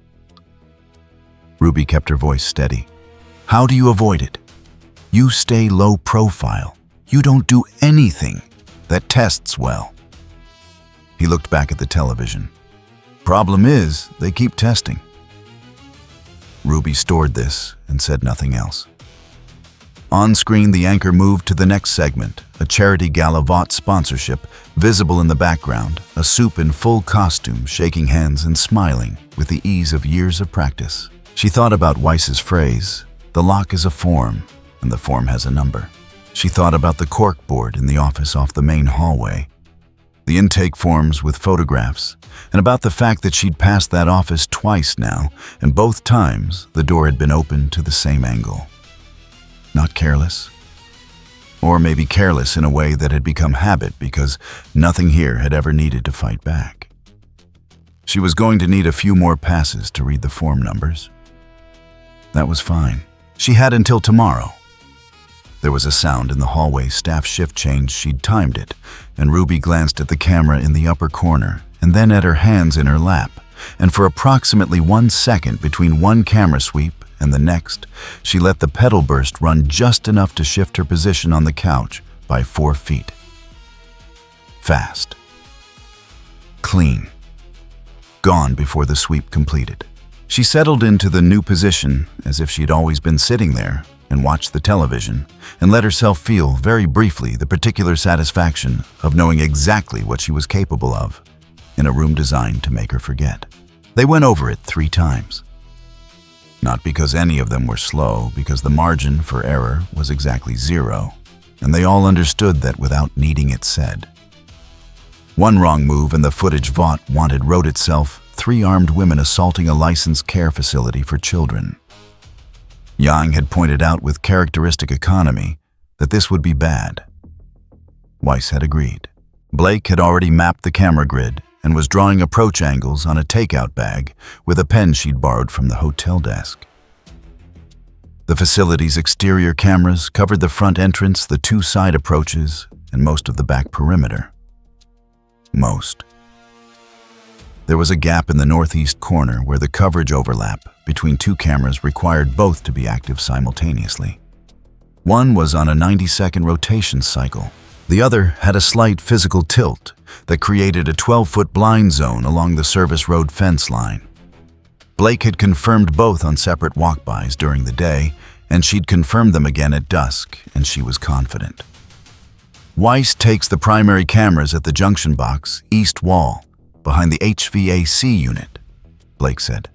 RWBY kept her voice steady. "How do you avoid it? You stay low profile. You don't do anything that tests well." He looked back at the television. "Problem is, they keep testing." RWBY stored this and said nothing else. On screen, the anchor moved to the next segment, a charity gala Vought sponsorship, visible in the background, a soup in full costume, shaking hands and smiling with the ease of years of practice. She thought about Weiss's phrase, "The lock is a form, and the form has a number." She thought about the cork board in the office off the main hallway. The intake forms with photographs, and about the fact that she'd passed that office twice now, and both times the door had been opened to the same angle. Not careless? Or maybe careless in a way that had become habit because nothing here had ever needed to fight back. She was going to need a few more passes to read the form numbers. That was fine. She had until tomorrow. There was a sound in the hallway staff shift change. She'd timed it, and RWBY glanced at the camera in the upper corner and then at her hands in her lap, and for approximately 1 second between one camera sweep and the next, she let the pedal burst run just enough to shift her position on the couch by 4 feet. Fast. Clean. Gone before the sweep completed. She settled into the new position as if she'd always been sitting there and watched the television and let herself feel very briefly the particular satisfaction of knowing exactly what she was capable of in a room designed to make her forget. They went over it 3 times. Not because any of them were slow, because the margin for error was exactly 0, and they all understood that without needing it said. One wrong move and the footage Vought wanted wrote itself 3 armed women assaulting a licensed care facility for children. Yang had pointed out with characteristic economy that this would be bad. Weiss had agreed. Blake had already mapped the camera grid and was drawing approach angles on a takeout bag with a pen she'd borrowed from the hotel desk. The facility's exterior cameras covered the front entrance, the 2 side approaches, and most of the back perimeter. Most. There was a gap in the northeast corner where the coverage overlap between 2 cameras required both to be active simultaneously. One was on a 90-second rotation cycle. The other had a slight physical tilt that created a 12-foot blind zone along the service road fence line. Blake had confirmed both on separate walk-bys during the day, and she'd confirmed them again at dusk, and she was confident. Weiss takes the primary cameras at the junction box, east wall, behind the HVAC unit, Blake said.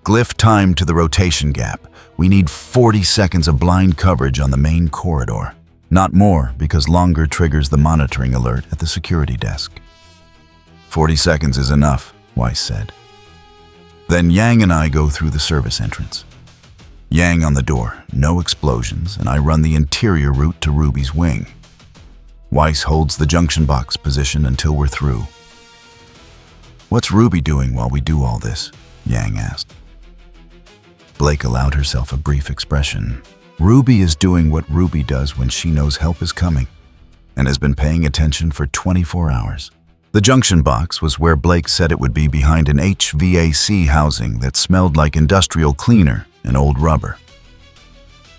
Glyph time to the rotation gap. We need 40 seconds of blind coverage on the main corridor. Not more, because longer triggers the monitoring alert at the security desk. 40 seconds is enough, Weiss said. Then Yang and I go through the service entrance. Yang on the door, no explosions, and I run the interior route to RWBY's wing. Weiss holds the junction box position until we're through. What's RWBY doing while we do all this? Yang asked. Blake allowed herself a brief expression. RWBY is doing what RWBY does when she knows help is coming, and has been paying attention for 24 hours. The junction box was where Blake said it would be, behind an HVAC housing that smelled like industrial cleaner and old rubber.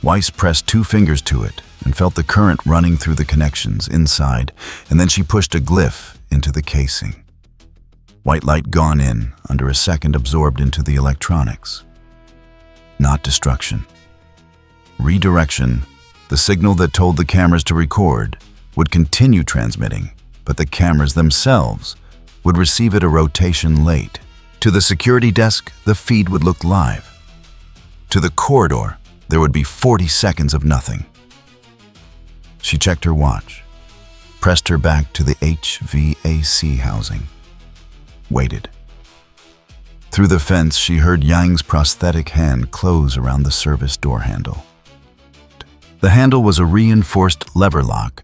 Weiss pressed 2 fingers to it and felt the current running through the connections inside, and then she pushed a glyph into the casing. White light gone in, under a second absorbed into the electronics. Not destruction. Redirection, the signal that told the cameras to record, would continue transmitting, but the cameras themselves would receive it a rotation late. To the security desk, the feed would look live. To the corridor, there would be 40 seconds of nothing. She checked her watch, pressed her back to the HVAC housing, waited. Through the fence, she heard Yang's prosthetic hand close around the service door handle. The handle was a reinforced lever lock,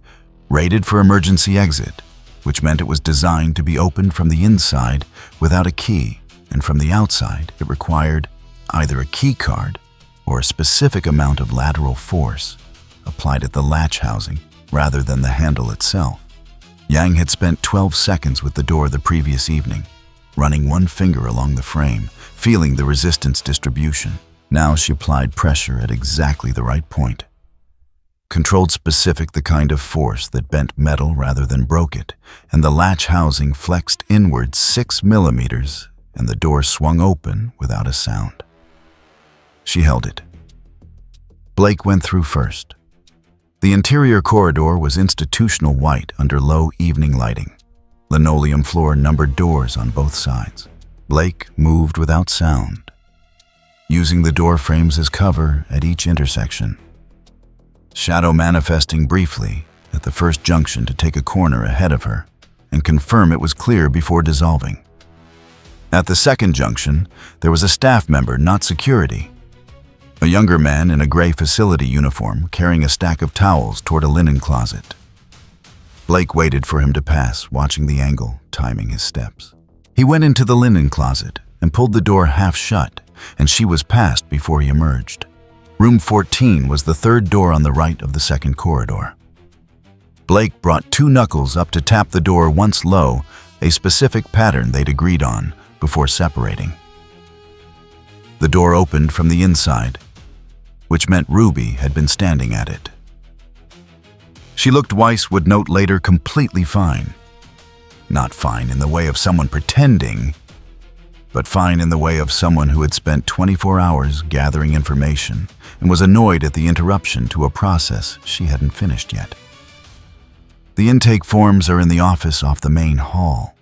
rated for emergency exit, which meant it was designed to be opened from the inside without a key, and from the outside it required either a key card or a specific amount of lateral force applied at the latch housing rather than the handle itself. Yang had spent 12 seconds with the door the previous evening, running one finger along the frame, feeling the resistance distribution. Now she applied pressure at exactly the right point. Controlled specific the kind of force that bent metal rather than broke it, and the latch housing flexed inward 6 millimeters, and the door swung open without a sound. She held it. Blake went through first. The interior corridor was institutional white under low evening lighting. Linoleum floor, numbered doors on both sides. Blake moved without sound, using the door frames as cover at each intersection. Shadow manifesting briefly at the first junction to take a corner ahead of her, and confirm it was clear before dissolving. At the second junction, there was a staff member, not security. A younger man in a gray facility uniform carrying a stack of towels toward a linen closet. Blake waited for him to pass, watching the angle, timing his steps. He went into the linen closet and pulled the door half shut, and she was past before he emerged. Room 14 was the third door on the right of the second corridor. Blake brought 2 knuckles up to tap the door once low, a specific pattern they'd agreed on, before separating. The door opened from the inside, which meant RWBY had been standing at it. She looked, Weiss would note later, completely fine. Not fine in the way of someone pretending, but fine in the way of someone who had spent 24 hours gathering information and was annoyed at the interruption to a process she hadn't finished yet. The intake forms are in the office off the main hall.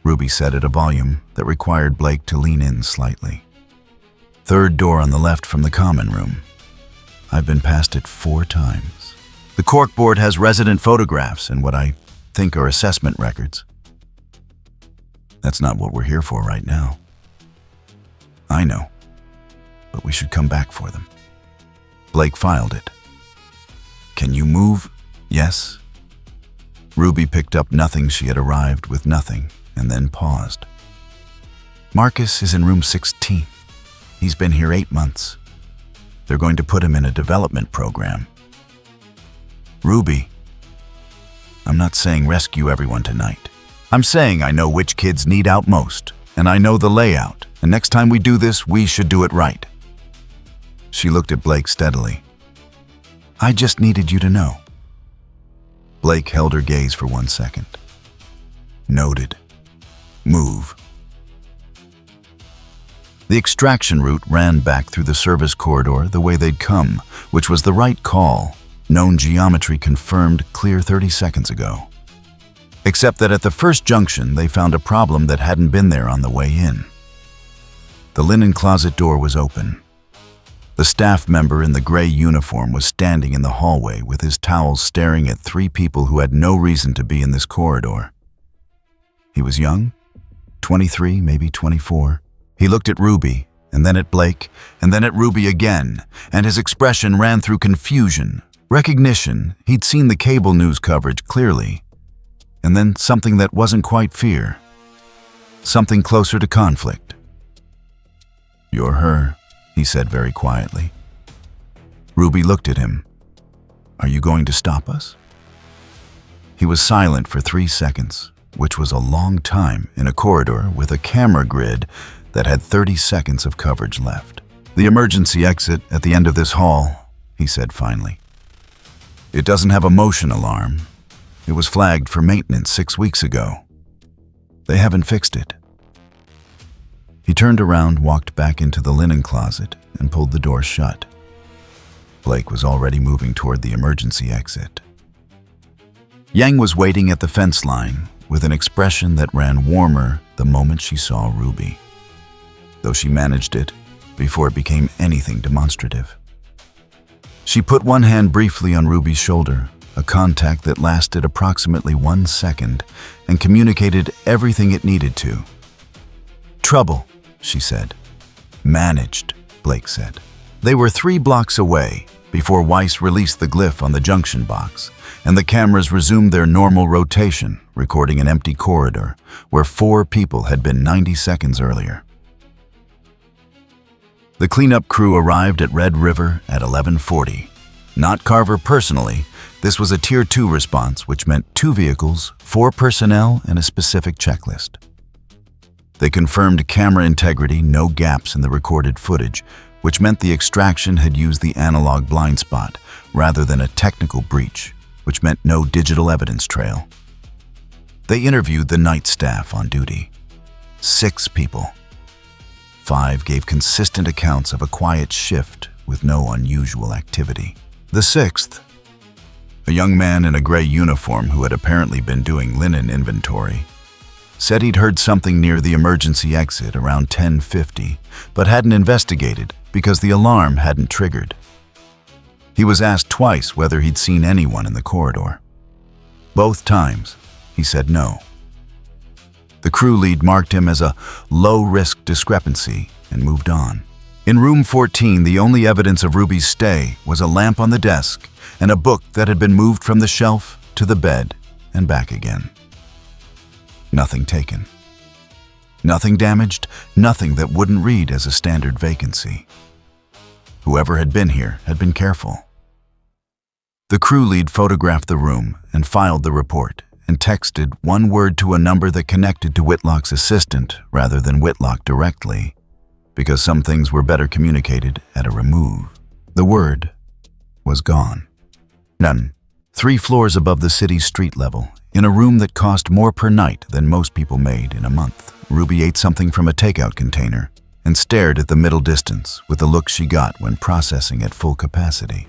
RWBY said at a volume that required Blake to lean in slightly. Third door on the left from the common room. I've been past it 4 times. The corkboard has resident photographs and what I think are assessment records. That's not what we're here for right now. I know, but we should come back for them. Blake filed it. Can you move? Yes. RWBY picked up nothing. She had arrived with nothing and then paused. Marcus is in room 16. He's been here 8 months. They're going to put him in a development program. RWBY, I'm not saying rescue everyone tonight. I'm saying I know which kids need out most, and I know the layout, and next time we do this, we should do it right. She looked at Blake steadily. I just needed you to know. Blake held her gaze for 1 second. Noted. Move. The extraction route ran back through the service corridor the way they'd come, which was the right call, known geometry confirmed clear 30 seconds ago. Except that at the first junction, they found a problem that hadn't been there on the way in. The linen closet door was open. The staff member in the gray uniform was standing in the hallway with his towels staring at 3 people who had no reason to be in this corridor. He was young, 23, maybe 24. He looked at RWBY, and then at Blake, and then at RWBY again, and his expression ran through confusion, recognition. He'd seen the cable news coverage clearly, and then something that wasn't quite fear, something closer to conflict. You're her, he said very quietly. RWBY looked at him. Are you going to stop us? He was silent for 3 seconds, which was a long time in a corridor with a camera grid that had 30 seconds of coverage left. The emergency exit at the end of this hall, he said finally. It doesn't have a motion alarm. It was flagged for maintenance 6 weeks ago. They haven't fixed it. He turned around, walked back into the linen closet, and pulled the door shut. Blake was already moving toward the emergency exit. Yang was waiting at the fence line with an expression that ran warmer the moment she saw RWBY, though she managed it before it became anything demonstrative. She put one hand briefly on RWBY's shoulder, a contact that lasted approximately 1 second and communicated everything it needed to. Trouble, she said. Managed, Blake said. They were 3 blocks away before Weiss released the glyph on the junction box, and the cameras resumed their normal rotation, recording an empty corridor where 4 people had been 90 seconds earlier. The cleanup crew arrived at Red River at 11:40. Not Carver personally, this was a Tier 2 response, which meant 2 vehicles, 4 personnel, and a specific checklist. They confirmed camera integrity, no gaps in the recorded footage, which meant the extraction had used the analog blind spot rather than a technical breach, which meant no digital evidence trail. They interviewed the night staff on duty. 6 people. 5 gave consistent accounts of a quiet shift with no unusual activity. The 6th, a young man in a gray uniform who had apparently been doing linen inventory, said he'd heard something near the emergency exit around 10:50, but hadn't investigated because the alarm hadn't triggered. He was asked twice whether he'd seen anyone in the corridor. Both times, he said no. The crew lead marked him as a low-risk discrepancy and moved on. In room 14, the only evidence of Ruby's stay was a lamp on the desk and a book that had been moved from the shelf to the bed and back again. Nothing taken. Nothing damaged, nothing that wouldn't read as a standard vacancy. Whoever had been here had been careful. The crew lead photographed the room and filed the report and texted one word to a number that connected to Whitlock's assistant rather than Whitlock directly, because some things were better communicated at a remove. The word was gone. None. 3 floors above the city's street level, in a room that cost more per night than most people made in a month. Ruby ate something from a takeout container and stared at the middle distance with the look she got when processing at full capacity.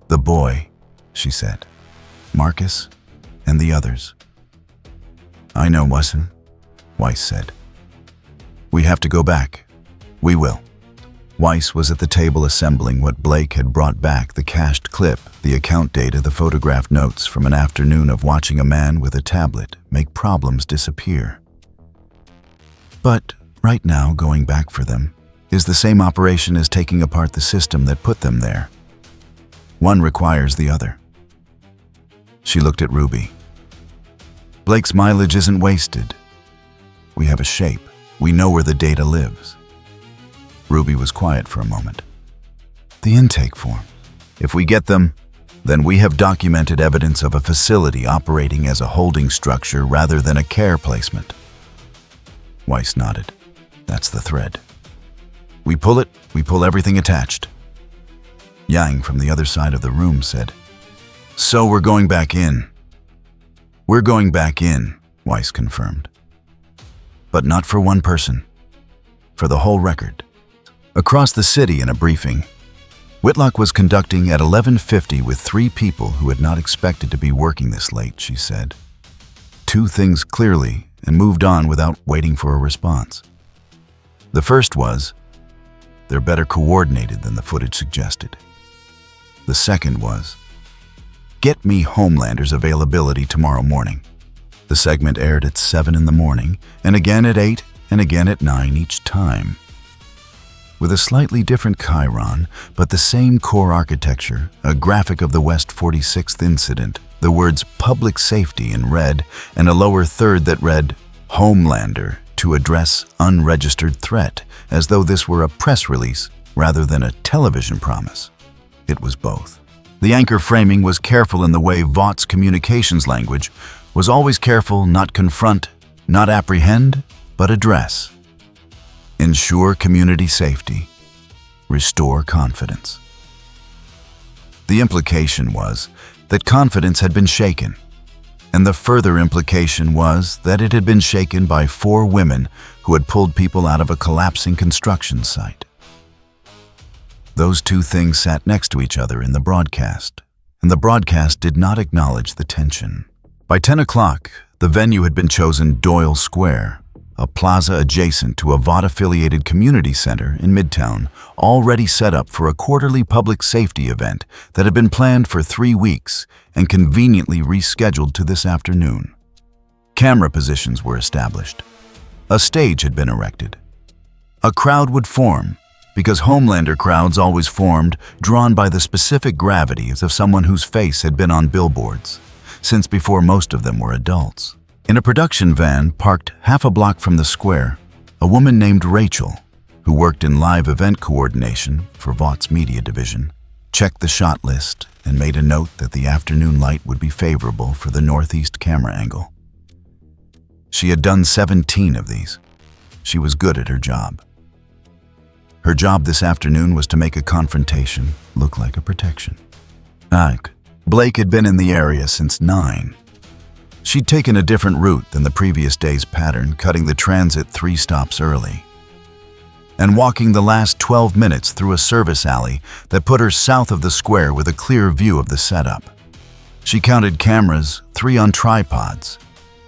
"The boy," she said. "Marcus and the others." "I know, Wesson," Weiss said. "We have to go back." "We will." Weiss was at the table assembling what Blake had brought back: the cached clip, the account data, the photographed notes from an afternoon of watching a man with a tablet make problems disappear. But right now, going back for them is the same operation as taking apart the system that put them there. One requires the other. She looked at Ruby. "Blake's mileage isn't wasted. We have a shape. We know where the data lives." Ruby was quiet for a moment. "The intake form. If we get them, then we have documented evidence of a facility operating as a holding structure rather than a care placement." Weiss nodded. "That's the thread. We pull it, we pull everything attached." Yang from the other side of the room said, "So we're going back in." "We're going back in," Weiss confirmed. "But not for one person. For the whole record." Across the city in a briefing, Whitlock was conducting at 11:50 with 3 people who had not expected to be working this late, she said. 2 things clearly and moved on without waiting for a response. The first was, they're better coordinated than the footage suggested. The second was, get me Homelander's availability tomorrow morning. The segment aired at 7 in the morning, and again at 8, and again at 9 each time. With a slightly different chyron, but the same core architecture, a graphic of the West 46th incident, the words public safety in red, and a lower third that read Homelander to address unregistered threat, as though this were a press release rather than a television promise. It was both. The anchor framing was careful in the way Vought's communications language was always careful: not confront, not apprehend, but address. Ensure community safety. Restore confidence. The implication was that confidence had been shaken, and the further implication was that it had been shaken by 4 women who had pulled people out of a collapsing construction site. Those 2 things sat next to each other in the broadcast, and the broadcast did not acknowledge the tension. By 10 o'clock, the venue had been chosen Doyle Square, a plaza adjacent to a Vought-affiliated community center in Midtown, already set up for a quarterly public safety event that had been planned for 3 weeks and conveniently rescheduled to this afternoon. Camera positions were established. A stage had been erected. A crowd would form, because Homelander crowds always formed, drawn by the specific gravities of someone whose face had been on billboards, since before most of them were adults. In a production van parked half a block from the square, a woman named Rachel, who worked in live event coordination for Vought's media division, checked the shot list and made a note that the afternoon light would be favorable for the northeast camera angle. She had done 17 of these. She was good at her job. Her job this afternoon was to make a confrontation look like a protection. Blake had been in the area since 9. She'd taken a different route than the previous day's pattern, cutting the transit 3 stops early, and walking the last 12 minutes through a service alley that put her south of the square with a clear view of the setup. She counted cameras, 3 on tripods,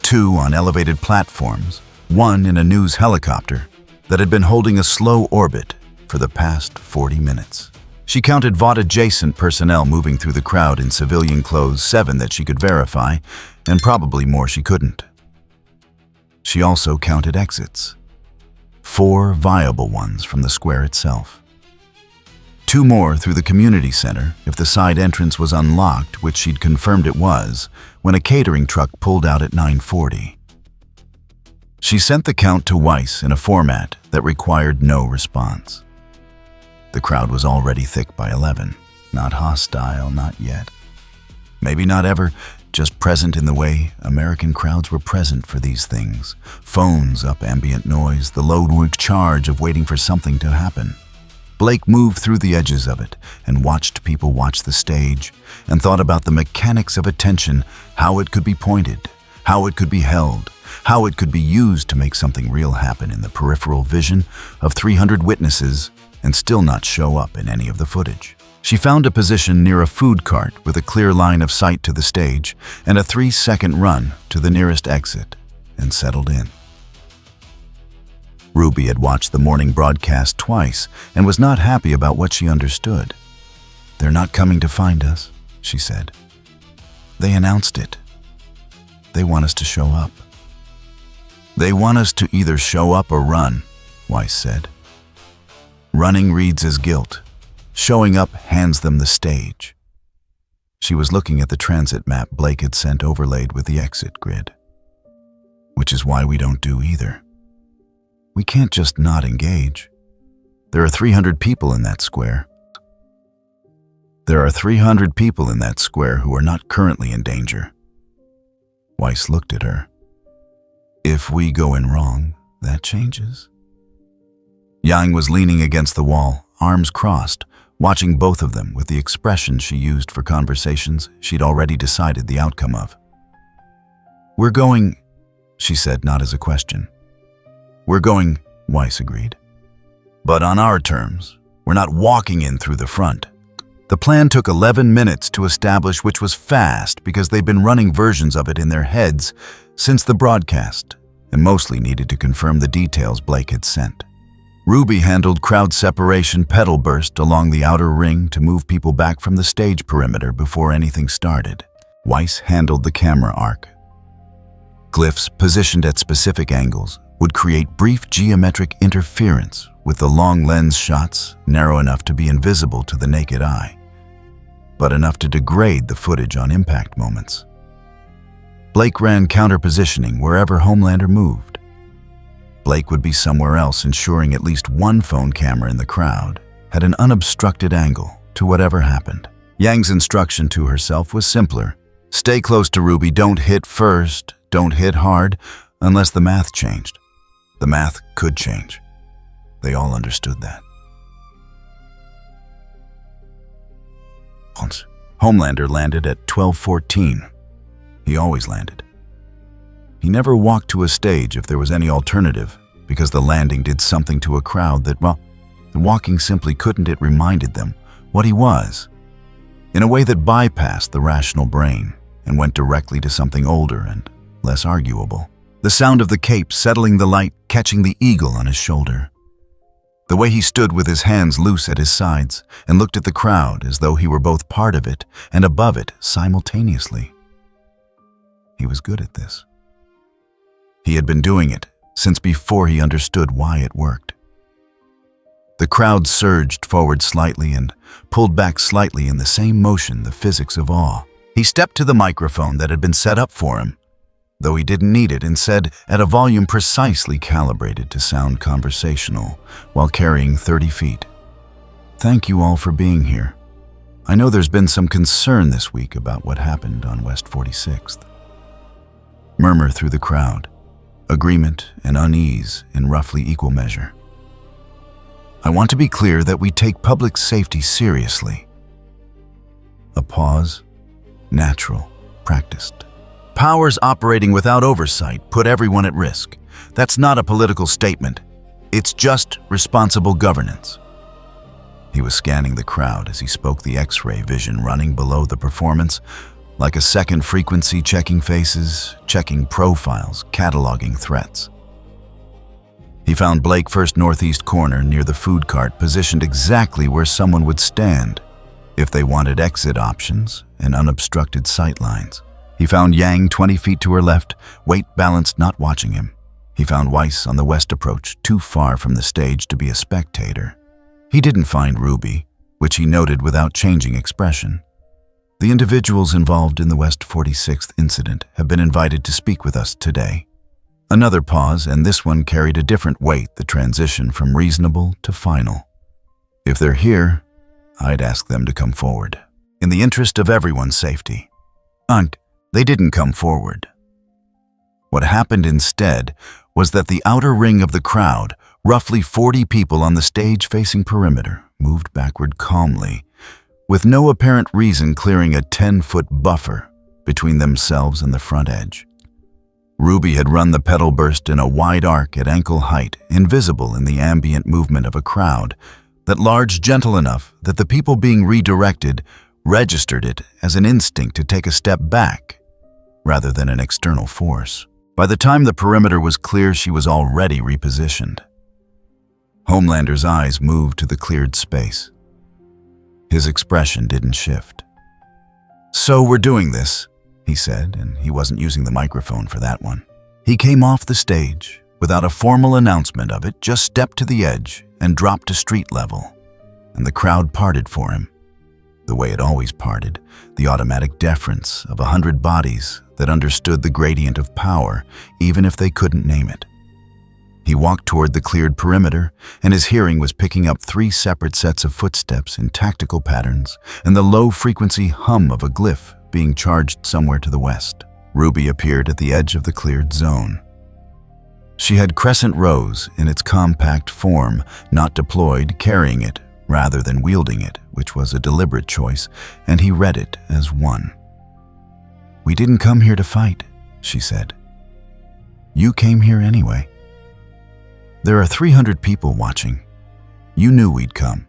2 on elevated platforms, 1 in a news helicopter that had been holding a slow orbit for the past 40 minutes. She counted Vought-adjacent personnel moving through the crowd in civilian clothes, 7 that she could verify, and probably more she couldn't. She also counted exits, 4 viable ones from the square itself. 2 more through the community center if the side entrance was unlocked, which she'd confirmed it was, when a catering truck pulled out at 9:40. She sent the count to Weiss in a format that required no response. The crowd was already thick by 11. Not hostile, not yet. Maybe not ever, just present in the way American crowds were present for these things. Phones up, ambient noise, the low charge of waiting for something to happen. Blake moved through the edges of it and watched people watch the stage and thought about the mechanics of attention, how it could be pointed, how it could be held, how it could be used to make something real happen in the peripheral vision of 300 witnesses and still not show up in any of the footage. She found a position near a food cart with a clear line of sight to the stage and a 3-second run to the nearest exit and settled in. RWBY had watched the morning broadcast twice and was not happy about what she understood. "They're not coming to find us," she said. "They announced it. They want us to show up." "They want us to either show up or run," Weiss said. "Running reads as guilt. Showing up hands them the stage." She was looking at the transit map Blake had sent overlaid with the exit grid. "Which is why we don't do either. We can't just not engage. There are 300 people in that square. There are 300 people in that square who are not currently in danger." Weiss looked at her. "If we go in wrong, that changes." Yang was leaning against the wall, arms crossed, watching both of them with the expression she used for conversations she'd already decided the outcome of. "We're going," she said, not as a question. "We're going," Weiss agreed. "But on our terms. We're not walking in through the front." The plan took 11 minutes to establish, which was fast because they'd been running versions of it in their heads since the broadcast and mostly needed to confirm the details Blake had sent. RWBY handled crowd separation pedal burst along the outer ring to move people back from the stage perimeter before anything started. Weiss handled the camera arc. Glyphs positioned at specific angles would create brief geometric interference with the long lens shots narrow enough to be invisible to the naked eye, but enough to degrade the footage on impact moments. Blake ran counter-positioning wherever Homelander moved. Blake would be somewhere else, ensuring at least one phone camera in the crowd had an unobstructed angle to whatever happened. Yang's instruction to herself was simpler. Stay close to RWBY, don't hit first, don't hit hard, unless the math changed. The math could change. They all understood that. Once, Homelander landed at 12:14. He always landed. He never walked to a stage if there was any alternative, because the landing did something to a crowd that, well, the walking simply couldn't. It reminded them what he was, in a way that bypassed the rational brain and went directly to something older and less arguable. The sound of the cape settling the light, catching the eagle on his shoulder. The way he stood with his hands loose at his sides and looked at the crowd as though he were both part of it and above it simultaneously. He was good at this. He had been doing it since before he understood why it worked. The crowd surged forward slightly and pulled back slightly in the same motion, the physics of awe. He stepped to the microphone that had been set up for him, though he didn't need it, and said at a volume precisely calibrated to sound conversational while carrying 30 feet. "Thank you all for being here. I know there's been some concern this week about what happened on West 46th. Murmur through the crowd, agreement and unease in roughly equal measure. I want to be clear that we take public safety seriously." A pause, natural, practiced. "Powers operating without oversight put everyone at risk. That's not a political statement. It's just responsible governance." He was scanning the crowd as he spoke, the X-ray vision running below the performance, like a second frequency, checking faces, checking profiles, cataloging threats. He found Blake first northeast corner near the food cart, positioned exactly where someone would stand if they wanted exit options and unobstructed sight lines. He found Yang 20 feet to her left, weight balanced, not watching him. He found Weiss on the west approach, too far from the stage to be a spectator. He didn't find RWBY, which he noted without changing expression. The individuals involved in the West 46th incident have been invited to speak with us today. Another pause, and this one carried a different weight, the transition from reasonable to final. If they're here, I'd ask them to come forward, in the interest of everyone's safety. They didn't come forward. What happened instead was that the outer ring of the crowd, roughly 40 people on the stage-facing perimeter, moved backward calmly, with no apparent reason clearing a 10-foot buffer between themselves and the front edge. RWBY had run the pedal burst in a wide arc at ankle height, invisible in the ambient movement of a crowd, that large, gentle enough that the people being redirected registered it as an instinct to take a step back, rather than an external force. By the time the perimeter was clear, she was already repositioned. Homelander's eyes moved to the cleared space. His expression didn't shift. "So we're doing this," he said, and he wasn't using the microphone for that one. He came off the stage without a formal announcement of it, just stepped to the edge and dropped to street level, and the crowd parted for him. The way it always parted, the automatic deference of 100 bodies that understood the gradient of power, even if they couldn't name it. He walked toward the cleared perimeter, and his hearing was picking up 3 separate sets of footsteps in tactical patterns and the low-frequency hum of a glyph being charged somewhere to the west. RWBY appeared at the edge of the cleared zone. She had crescent rose in its compact form, not deployed, carrying it rather than wielding it, which was a deliberate choice, and he read it as one. "We didn't come here to fight," she said. "You came here anyway. There are 300 people watching. You knew we'd come."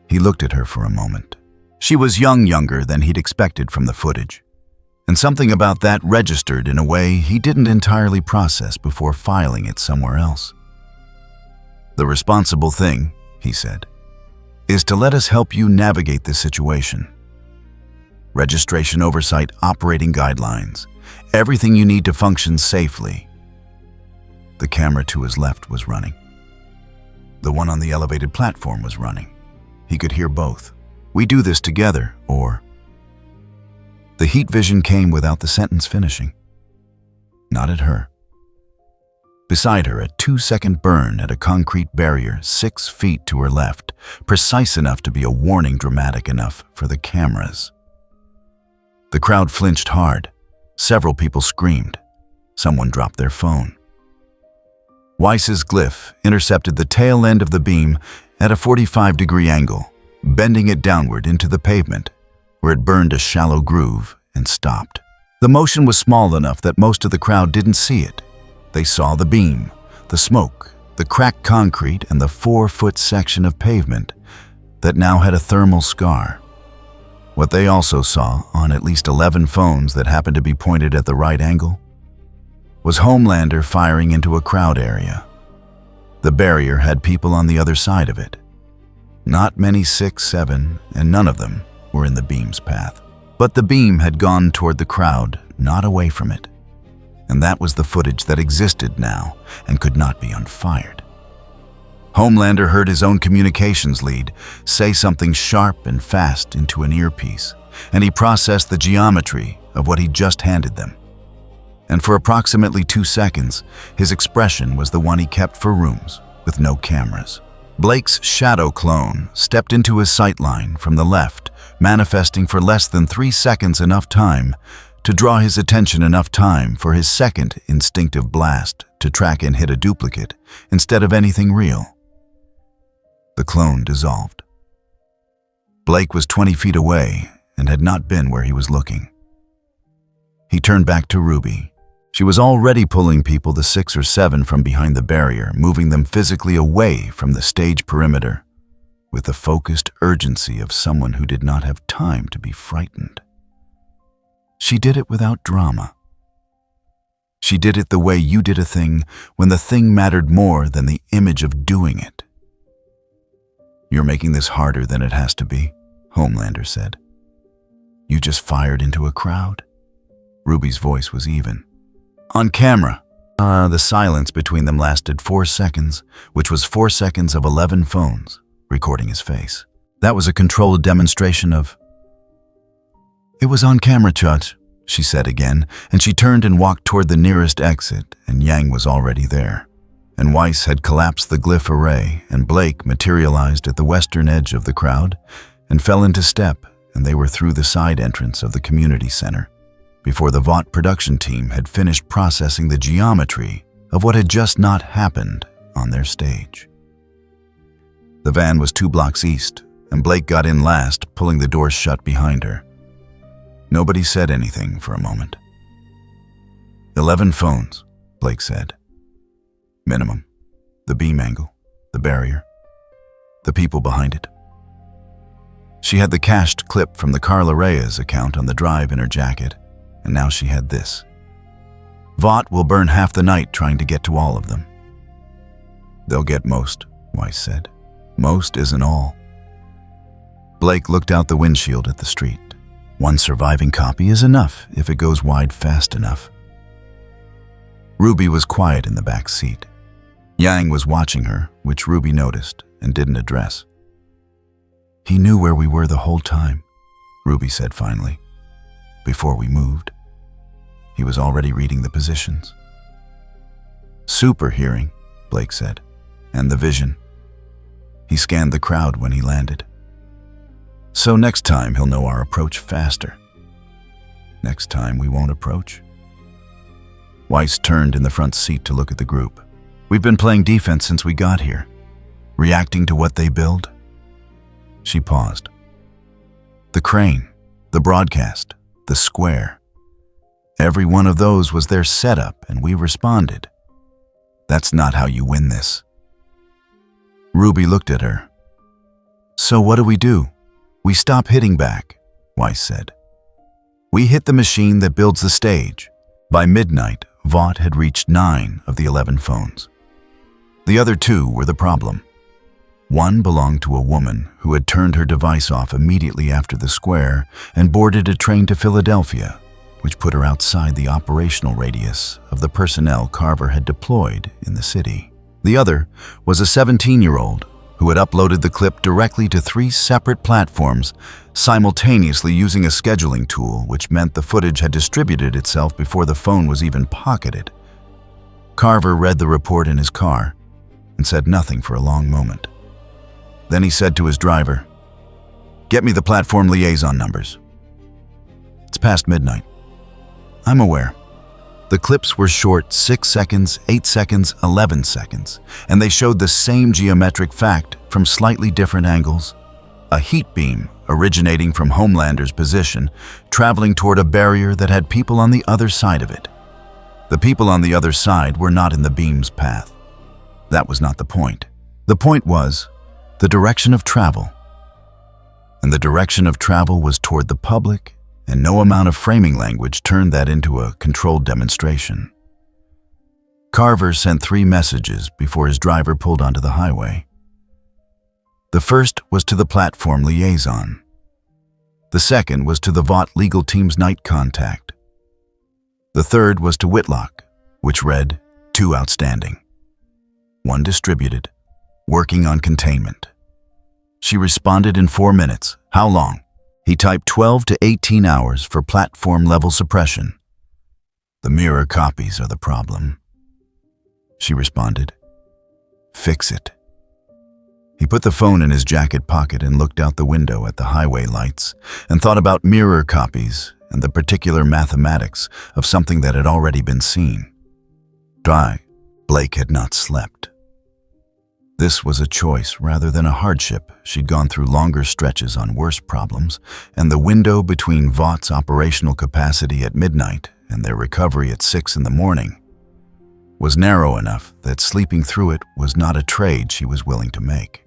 He looked at her for a moment. She was younger than he'd expected from the footage, and something about that registered in a way he didn't entirely process before filing it somewhere else. "The responsible thing," he said, "is to let us help you navigate this situation. Registration oversight, operating guidelines, everything you need to function safely." The camera to his left was running. The one on the elevated platform was running. He could hear both. "We do this together, or..." The heat vision came without the sentence finishing. Not at her. Beside her, a 2-second burn at a concrete barrier 6 feet to her left, precise enough to be a warning, dramatic enough for the cameras. The crowd flinched hard. Several people screamed. Someone dropped their phone. Weiss's glyph intercepted the tail end of the beam at a 45-degree angle, bending it downward into the pavement, where it burned a shallow groove and stopped. The motion was small enough that most of the crowd didn't see it. They saw the beam, the smoke, the cracked concrete, and the 4-foot section of pavement that now had a thermal scar. What they also saw, on at least 11 phones that happened to be pointed at the right angle, was Homelander firing into a crowd area. The barrier had people on the other side of it. Not many, 6, 7, and none of them were in the beam's path. But the beam had gone toward the crowd, not away from it. And that was the footage that existed now and could not be unfired. Homelander heard his own communications lead say something sharp and fast into an earpiece, and he processed the geometry of what he'd just handed them. And for approximately 2 seconds, his expression was the one he kept for rooms with no cameras. Blake's shadow clone stepped into his sightline from the left, manifesting for less than 3 seconds enough time to draw his attention, enough time for his second instinctive blast to track and hit a duplicate instead of anything real. The clone dissolved. Blake was 20 feet away and had not been where he was looking. He turned back to RWBY. She was already pulling people to 6 or 7 from behind the barrier, moving them physically away from the stage perimeter, with the focused urgency of someone who did not have time to be frightened. She did it without drama. She did it the way you did a thing when the thing mattered more than the image of doing it. "You're making this harder than it has to be," Homelander said. "You just fired into a crowd. Ruby's voice was even. On camera. The silence between them lasted 4 seconds, which was 4 seconds of 11 phones recording his face. That was a controlled demonstration of... It was on camera, Judge, she said again, and she turned and walked toward the nearest exit, and Yang was already there. And Weiss had collapsed the glyph array, and Blake materialized at the western edge of the crowd and fell into step, and they were through the side entrance of the community center before the Vought production team had finished processing the geometry of what had just not happened on their stage. The van was 2 blocks east, and Blake got in last, pulling the doors shut behind her. Nobody said anything for a moment. 11 phones, Blake said. Minimum. The beam angle, the barrier, the people behind it. She had the cached clip from the Carla Reyes account on the drive in her jacket, and now she had this. Vought will burn half the night trying to get to all of them. They'll get most, Weiss said. Most isn't all. Blake looked out the windshield at the street. 1 surviving copy is enough if it goes wide fast enough. Ruby was quiet in the back seat. Yang was watching her, which Ruby noticed and didn't address. He knew where we were the whole time, Ruby said finally. Before we moved. He was already reading the positions. Super hearing, Blake said, and the vision. He scanned the crowd when he landed. So next time he'll know our approach faster. Next time we won't approach. Weiss turned in the front seat to look at the group. We've been playing defense since we got here, reacting to what they build. She paused. The crane, the broadcast, the square. Every one of those was their setup, and we responded. That's not how you win this. Ruby looked at her. So what do? We stop hitting back, Weiss said. We hit the machine that builds the stage. By midnight, Vought had reached 9 of the 11 phones. The other 2 were the problem. 1 belonged to a woman who had turned her device off immediately after the square and boarded a train to Philadelphia, which put her outside the operational radius of the personnel Carver had deployed in the city. The other was a 17-year-old who had uploaded the clip directly to 3 separate platforms, simultaneously using a scheduling tool, which meant the footage had distributed itself before the phone was even pocketed. Carver read the report in his car and said nothing for a long moment. Then he said to his driver, "Get me the platform liaison numbers." It's past midnight. I'm aware. The clips were short 6 seconds, 8 seconds, 11 seconds, and they showed the same geometric fact from slightly different angles. A heat beam originating from Homelander's position, traveling toward a barrier that had people on the other side of it. The people on the other side were not in the beam's path. That was not the point. The point was the direction of travel. And the direction of travel was toward the public, and no amount of framing language turned that into a controlled demonstration. Carver sent 3 messages before his driver pulled onto the highway. The first was to the platform liaison. The second was to the Vought legal team's night contact. The third was to Whitlock, which read, 2 outstanding. 1 distributed, working on containment. She responded in 4 minutes. How long? He typed 12 to 18 hours for platform-level suppression. The mirror copies are the problem. She responded, fix it. He put the phone in his jacket pocket and looked out the window at the highway lights and thought about mirror copies and the particular mathematics of something that had already been seen. Blake had not slept. This was a choice rather than a hardship. She'd gone through longer stretches on worse problems, and the window between Vought's operational capacity at midnight and their recovery at 6 in the morning was narrow enough that sleeping through it was not a trade she was willing to make.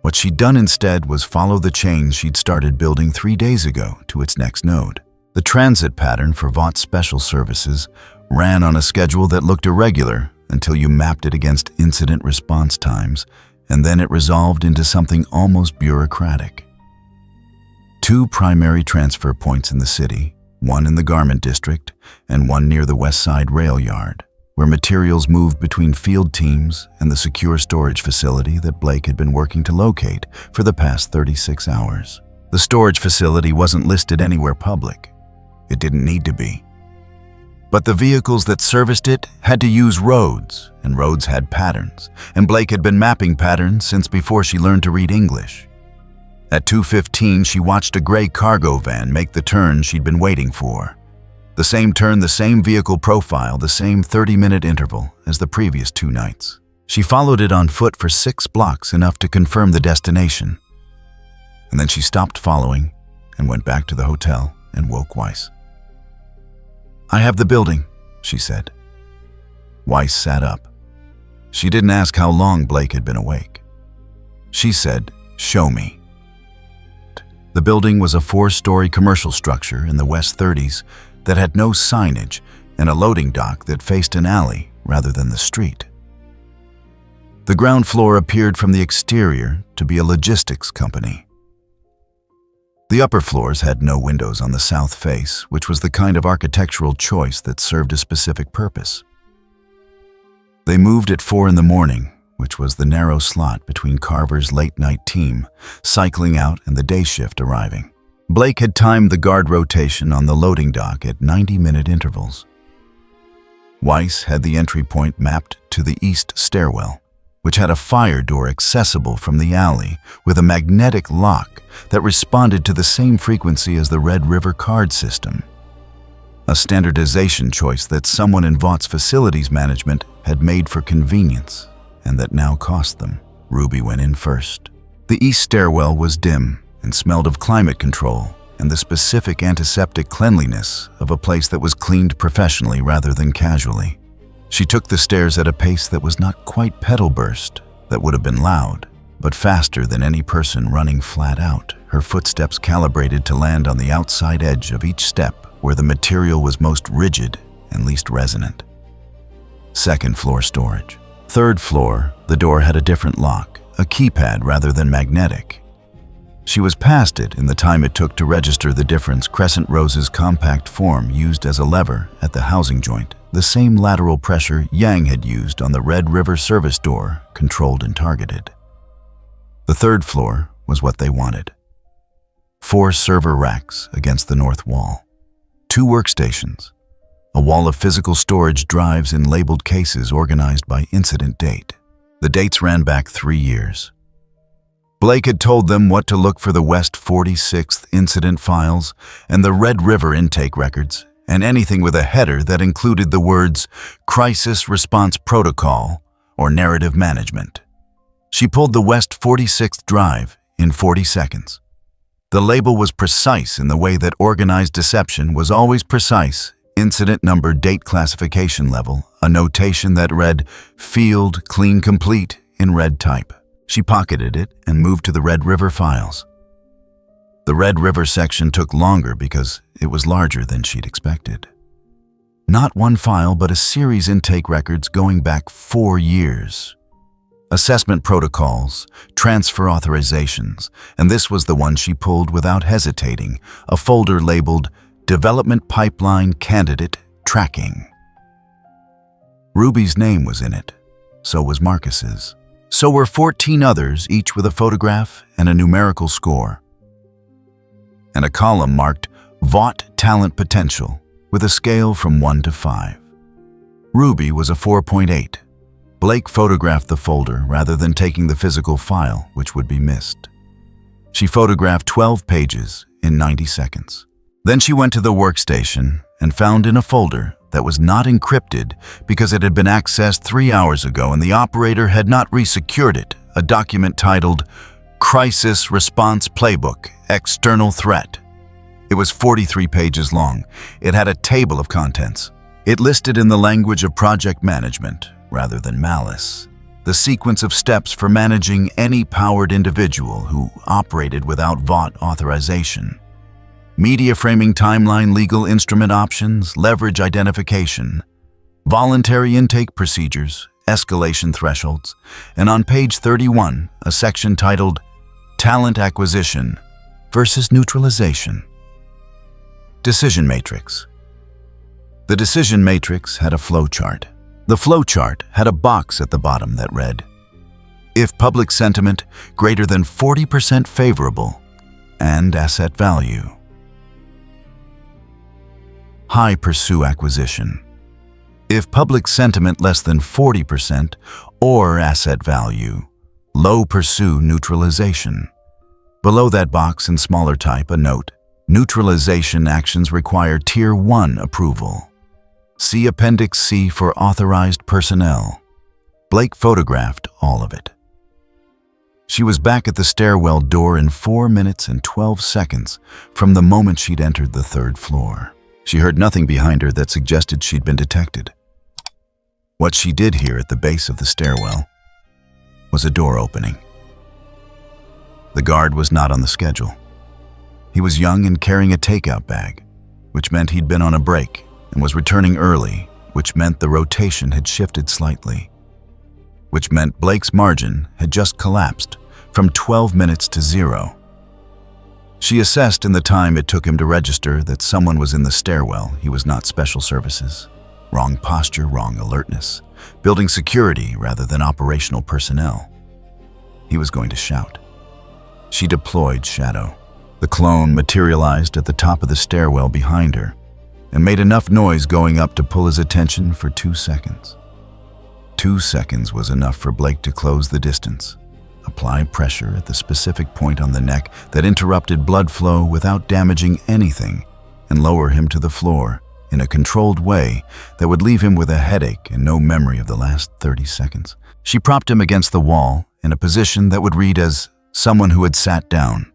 What she'd done instead was follow the chain she'd started building 3 days ago to its next node. The transit pattern for Vought Special Services ran on a schedule that looked irregular until you mapped it against incident response times, and then it resolved into something almost bureaucratic. 2 primary transfer points in the city, one in the garment district and one near the West Side rail yard, where materials moved between field teams and the secure storage facility that Blake had been working to locate for the past 36 hours. The storage facility wasn't listed anywhere public. It didn't need to be. But the vehicles that serviced it had to use roads, and roads had patterns, and Blake had been mapping patterns since before she learned to read English. At 2:15, she watched a gray cargo van make the turn she'd been waiting for. The same turn, the same vehicle profile, the same 30-minute interval as the previous 2 nights. She followed it on foot for 6 blocks, enough to confirm the destination. And then she stopped following and went back to the hotel and woke Weiss. "I have the building," she said. Weiss sat up. She didn't ask how long Blake had been awake. She said, "Show me." The building was a 4-story commercial structure in the West 30s that had no signage and a loading dock that faced an alley rather than the street. The ground floor appeared from the exterior to be a logistics company. The upper floors had no windows on the south face, which was the kind of architectural choice that served a specific purpose. They moved at 4 in the morning, which was the narrow slot between Carver's late-night team cycling out and the day shift arriving. Blake had timed the guard rotation on the loading dock at 90-minute intervals. Weiss had the entry point mapped to the east stairwell, which had a fire door accessible from the alley with a magnetic lock that responded to the same frequency as the Red River card system. A standardization choice that someone in Vaught's facilities management had made for convenience and that now cost them. RWBY went in first. The east stairwell was dim and smelled of climate control and the specific antiseptic cleanliness of a place that was cleaned professionally rather than casually. She took the stairs at a pace that was not quite pedal burst, that would have been loud, but faster than any person running flat out, her footsteps calibrated to land on the outside edge of each step where the material was most rigid and least resonant. Second floor storage. Third floor, the door had a different lock, a keypad rather than magnetic. She was past it in the time it took to register the difference. Crescent Rose's compact form used as a lever at the housing joint, the same lateral pressure Yang had used on the Red River service door, controlled and targeted. The third floor was what they wanted. 4 server racks against the north wall. 2 workstations. A wall of physical storage drives in labeled cases organized by incident date. The dates ran back 3 years. Blake had told them what to look for: the West 46th incident files and the Red River intake records, and anything with a header that included the words Crisis Response Protocol or Narrative Management. She pulled the West 46th drive in 40 seconds. The label was precise in the way that organized deception was always precise. Incident number, date, classification level, a notation that read Field Clean Complete in red type. She pocketed it and moved to the Red River files. The Red River section took longer because it was larger than she'd expected. Not one file, but a series intake records going back 4 years. Assessment protocols, transfer authorizations, and this was the one she pulled without hesitating, a folder labeled Development Pipeline Candidate Tracking. RWBY's name was in it, so was Marcus's. So were 14 others, each with a photograph and a numerical score. And a column marked Vought Talent Potential with a scale from 1 to 5. RWBY was a 4.8. Blake photographed the folder rather than taking the physical file, which would be missed. She photographed 12 pages in 90 seconds. Then she went to the workstation and found in a folder that was not encrypted because it had been accessed 3 hours ago and the operator had not resecured it, a document titled Crisis Response Playbook, External Threat. It was 43 pages long. It had a table of contents. It listed in the language of project management, rather than malice, the sequence of steps for managing any powered individual who operated without Vought authorization. Media framing timeline, legal instrument options, leverage identification, voluntary intake procedures, escalation thresholds, and on page 31, a section titled Talent Acquisition versus Neutralization. Decision matrix. The decision matrix had a flowchart. The flowchart had a box at the bottom that read, if public sentiment greater than 40% favorable and asset value. High, pursue acquisition. If public sentiment less than 40% or asset value, low, pursue neutralization. Below that box in smaller type, a note, neutralization actions require Tier 1 approval. See Appendix C for authorized personnel. Blake photographed all of it. She was back at the stairwell door in 4 minutes and 12 seconds from the moment she'd entered the 3rd floor. She heard nothing behind her that suggested she'd been detected. What she did hear at the base of the stairwell was a door opening. The guard was not on the schedule. He was young and carrying a takeout bag, which meant he'd been on a break and was returning early, which meant the rotation had shifted slightly, which meant Blake's margin had just collapsed from 12 minutes to 0. She assessed in the time it took him to register that someone was in the stairwell. He was not special services. Wrong posture, wrong alertness. Building security rather than operational personnel. He was going to shout. She deployed Shadow. The clone materialized at the top of the stairwell behind her and made enough noise going up to pull his attention for 2 seconds. 2 seconds was enough for Blake to close the distance, apply pressure at the specific point on the neck that interrupted blood flow without damaging anything, and lower him to the floor in a controlled way that would leave him with a headache and no memory of the last 30 seconds. She propped him against the wall in a position that would read as someone who had sat down,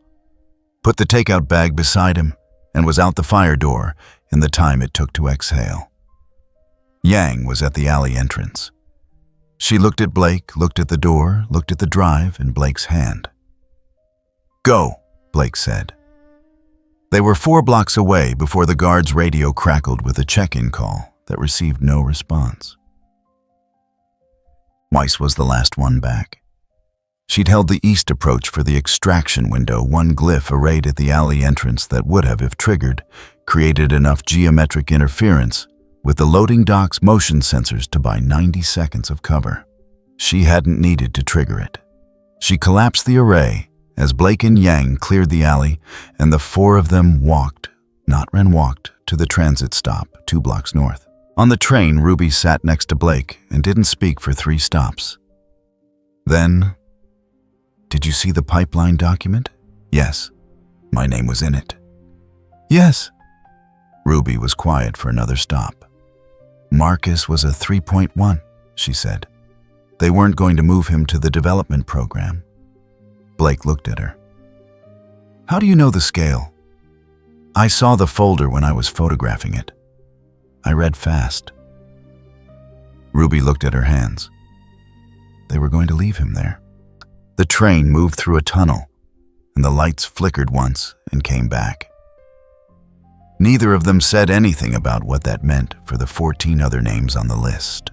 put the takeout bag beside him, and was out the fire door in the time it took to exhale. Yang was at the alley entrance. She looked at Blake, looked at the door, looked at the drive in Blake's hand. "Go," Blake said. They were 4 blocks away before the guard's radio crackled with a check-in call that received no response. Weiss was the last one back. She'd held the east approach for the extraction window, one glyph arrayed at the alley entrance that would have, if triggered, created enough geometric interference with the loading dock's motion sensors to buy 90 seconds of cover. She hadn't needed to trigger it. She collapsed the array as Blake and Yang cleared the alley, and the 4 of them walked, not ran walked, to the transit stop 2 blocks north. On the train, RWBY sat next to Blake and didn't speak for 3 stops. Then, "Did you see the pipeline document?" "Yes. My name was in it." "Yes." RWBY was quiet for another stop. "Marcus was a 3.1, she said. They weren't going to move him to the development program. Blake looked at her. "How do you know the scale?" "I saw the folder when I was photographing it. I read fast." RWBY looked at her hands. They were going to leave him there. The train moved through a tunnel, and the lights flickered once and came back. Neither of them said anything about what that meant for the 14 other names on the list.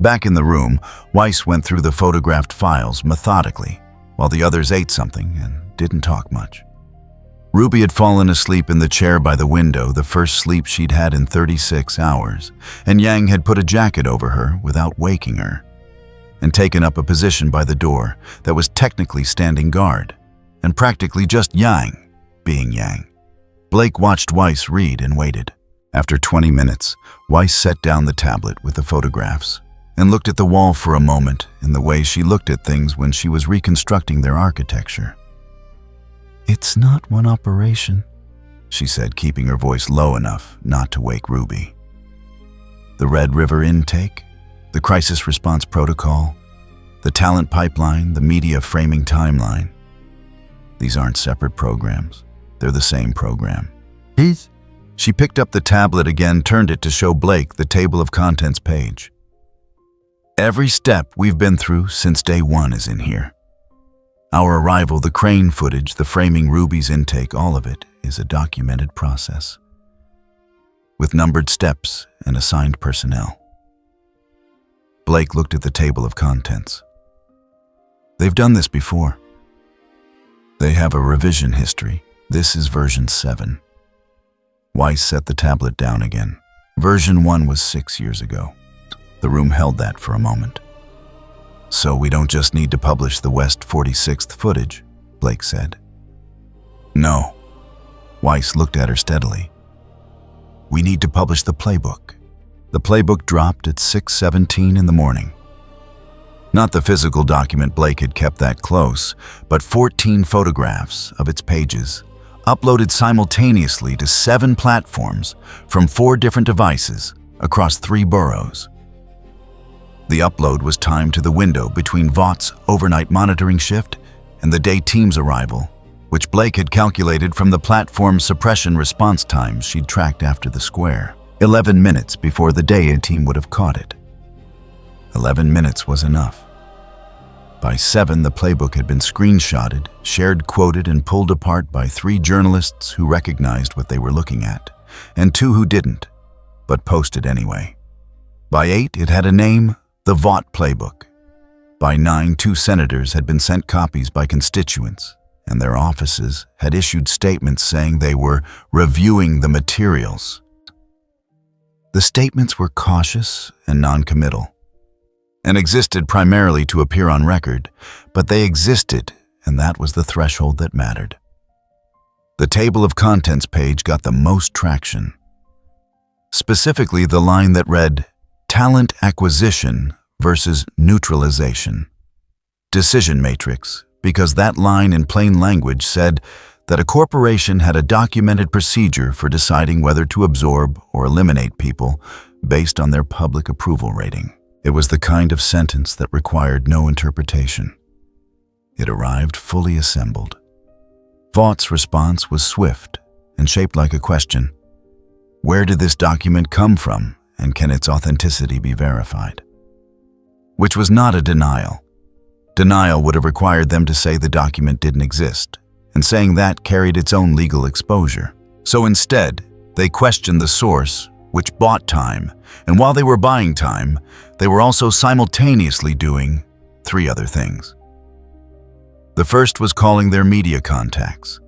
Back in the room, Weiss went through the photographed files methodically, while the others ate something and didn't talk much. RWBY had fallen asleep in the chair by the window, the first sleep she'd had in 36 hours, and Yang had put a jacket over her without waking her, and taken up a position by the door that was technically standing guard, and practically just Yang being Yang. Blake watched Weiss read and waited. After 20 minutes, Weiss set down the tablet with the photographs and looked at the wall for a moment in the way she looked at things when she was reconstructing their architecture. "It's not one operation," she said, keeping her voice low enough not to wake RWBY. "The Red River intake, the crisis response protocol, the talent pipeline, the media framing timeline. These aren't separate programs. They're the same program." "Please?" She picked up the tablet again, turned it to show Blake the table of contents page. "Every step we've been through since day 1 is in here. Our arrival, the crane footage, the framing RWBY's intake, all of it is a documented process, with numbered steps and assigned personnel." Blake looked at the table of contents. "They've done this before. They have a revision history. This is version 7. Weiss set the tablet down again. Version 1 was 6 years ago. The room held that for a moment. So we don't just need to publish the West 46th footage, Blake said. No. Weiss looked at her steadily. We need to publish the playbook. The playbook dropped at 6:17 in the morning. Not the physical document, Blake had kept that close, but 14 photographs of its pages, uploaded simultaneously to 7 platforms from 4 different devices across 3 boroughs. The upload was timed to the window between Vought's overnight monitoring shift and the day team's arrival, which Blake had calculated from the platform suppression response times she'd tracked after the square. 11 minutes before the day team would have caught it. 11 minutes was enough. By 7, the playbook had been screenshotted, shared, quoted, and pulled apart by 3 journalists who recognized what they were looking at, and 2 who didn't, but posted anyway. By 8, it had a name, the Vought playbook. By 9, 2 senators had been sent copies by constituents, and their offices had issued statements saying they were reviewing the materials. The statements were cautious and non-committal, and existed primarily to appear on record, but they existed, and that was the threshold that mattered. The table of contents page got the most traction. Specifically, the line that read, talent acquisition versus neutralization. Decision matrix, because that line in plain language said that a corporation had a documented procedure for deciding whether to absorb or eliminate people based on their public approval rating. It was the kind of sentence that required no interpretation. It arrived fully assembled. Vaught's response was swift and shaped like a question. Where did this document come from, and can its authenticity be verified? Which was not a denial. Denial would have required them to say the document didn't exist, and saying that carried its own legal exposure. So instead, they questioned the source, which bought time, and while they were buying time, they were also simultaneously doing 3 other things. The first was calling their media contacts.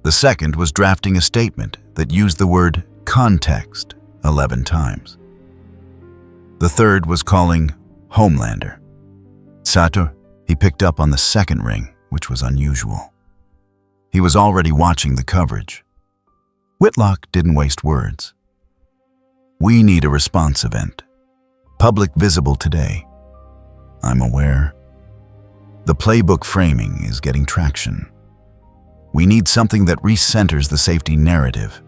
The second was drafting a statement that used the word context 11 times. The third was calling Homelander. Sator, he picked up on the second ring, which was unusual. He was already watching the coverage. Whitlock didn't waste words. We need a response event. Public visible today. I'm aware. The playbook framing is getting traction. We need something that recenters the safety narrative.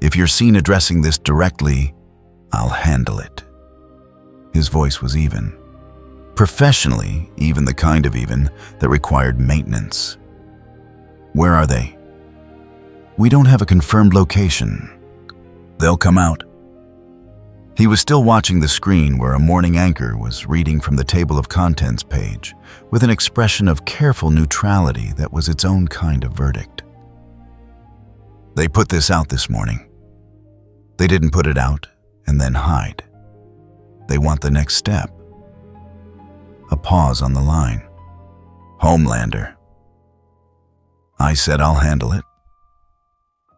If you're seen addressing this directly, I'll handle it. His voice was even. Professionally, even the kind of even that required maintenance. Where are they? We don't have a confirmed location. They'll come out. He was still watching the screen where a morning anchor was reading from the table of contents page with an expression of careful neutrality that was its own kind of verdict. They put this out this morning. They didn't put it out and then hide. They want the next step. A pause on the line. Homelander. I said I'll handle it.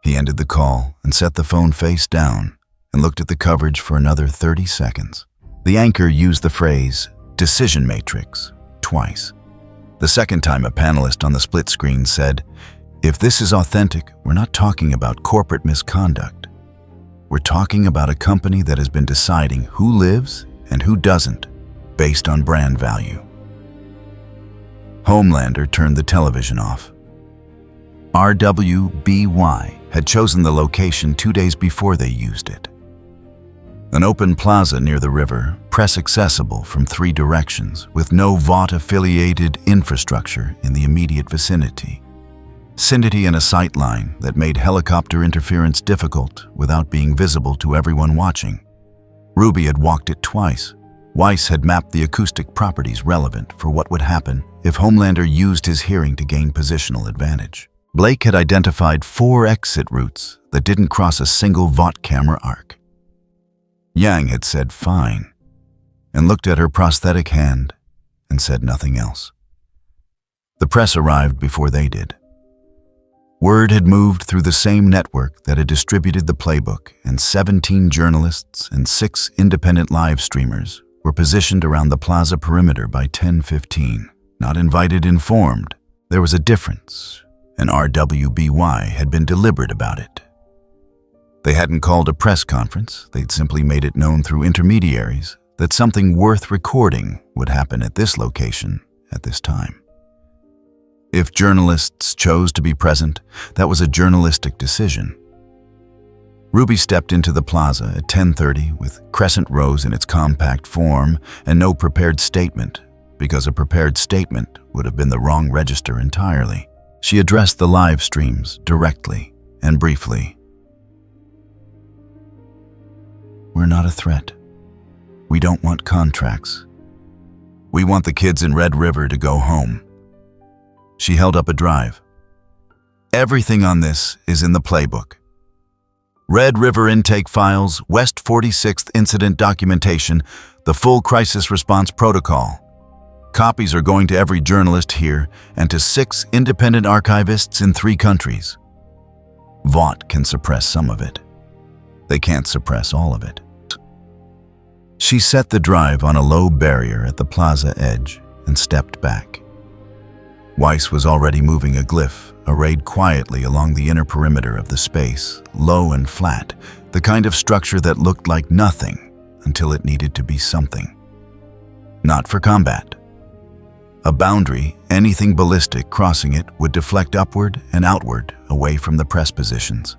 He ended the call and set the phone face down and looked at the coverage for another 30 seconds. The anchor used the phrase, decision matrix, twice. The second time a panelist on the split screen said, if this is authentic, we're not talking about corporate misconduct. We're talking about a company that has been deciding who lives and who doesn't, based on brand value. Homelander turned the television off. RWBY had chosen the location 2 days before they used it. An open plaza near the river, press accessible from 3 directions, with no Vought-affiliated infrastructure in the immediate vicinity. Vicinity and a sight line that made helicopter interference difficult without being visible to everyone watching. RWBY had walked it twice. Weiss had mapped the acoustic properties relevant for what would happen if Homelander used his hearing to gain positional advantage. Blake had identified 4 exit routes that didn't cross a single Vought camera arc. Yang had said fine, and looked at her prosthetic hand and said nothing else. The press arrived before they did. Word had moved through the same network that had distributed the playbook, and 17 journalists and 6 independent live streamers were positioned around the plaza perimeter by 10:15. Not invited, informed. There was a difference, and RWBY had been deliberate about it. They hadn't called a press conference, they'd simply made it known through intermediaries that something worth recording would happen at this location at this time. If journalists chose to be present, that was a journalistic decision. RWBY stepped into the plaza at 10:30 with crescent rows in its compact form and no prepared statement, because a prepared statement would have been the wrong register entirely. She addressed the live streams directly and briefly. "We're not a threat. We don't want contracts. We want the kids in Red River to go home." She held up a drive. "Everything on this is in the playbook. Red River intake files, West 46th incident documentation, the full crisis response protocol. Copies are going to every journalist here and to 6 independent archivists in 3 countries. Vought can suppress some of it. They can't suppress all of it." She set the drive on a low barrier at the plaza edge and stepped back. Weiss was already moving a glyph, arrayed quietly along the inner perimeter of the space, low and flat, the kind of structure that looked like nothing until it needed to be something. Not for combat. A boundary, anything ballistic crossing it would deflect upward and outward away from the press positions.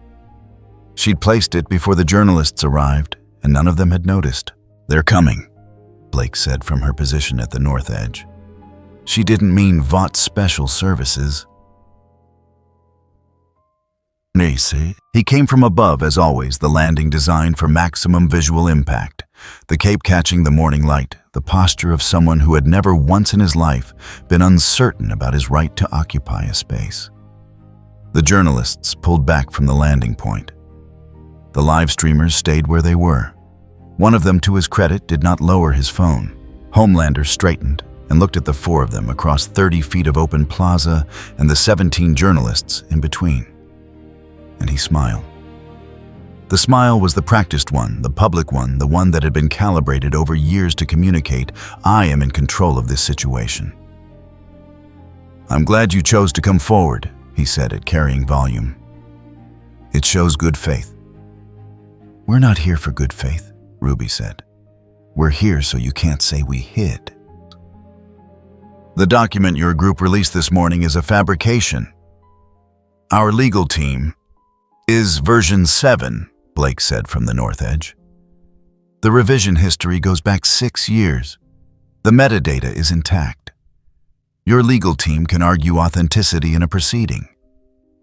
She'd placed it before the journalists arrived, and none of them had noticed. "They're coming," Blake said from her position at the north edge. She didn't mean Vought Special Services. He came from above, as always, the landing designed for maximum visual impact. The cape catching the morning light, the posture of someone who had never once in his life been uncertain about his right to occupy a space. The journalists pulled back from the landing point. The live streamers stayed where they were. One of them, to his credit, did not lower his phone. Homelander straightened and looked at the 4 of them across 30 feet of open plaza and the 17 journalists in between. And he smiled. The smile was the practiced one, the public one, the one that had been calibrated over years to communicate, "I am in control of this situation." "I'm glad you chose to come forward," he said at carrying volume. "It shows good faith." "We're not here for good faith," RWBY said. "We're here so you can't say we hid." "The document your group released this morning is a fabrication. Our legal team is version 7, Blake said from the north edge. "The revision history goes back 6 years. The metadata is intact. Your legal team can argue authenticity in a proceeding.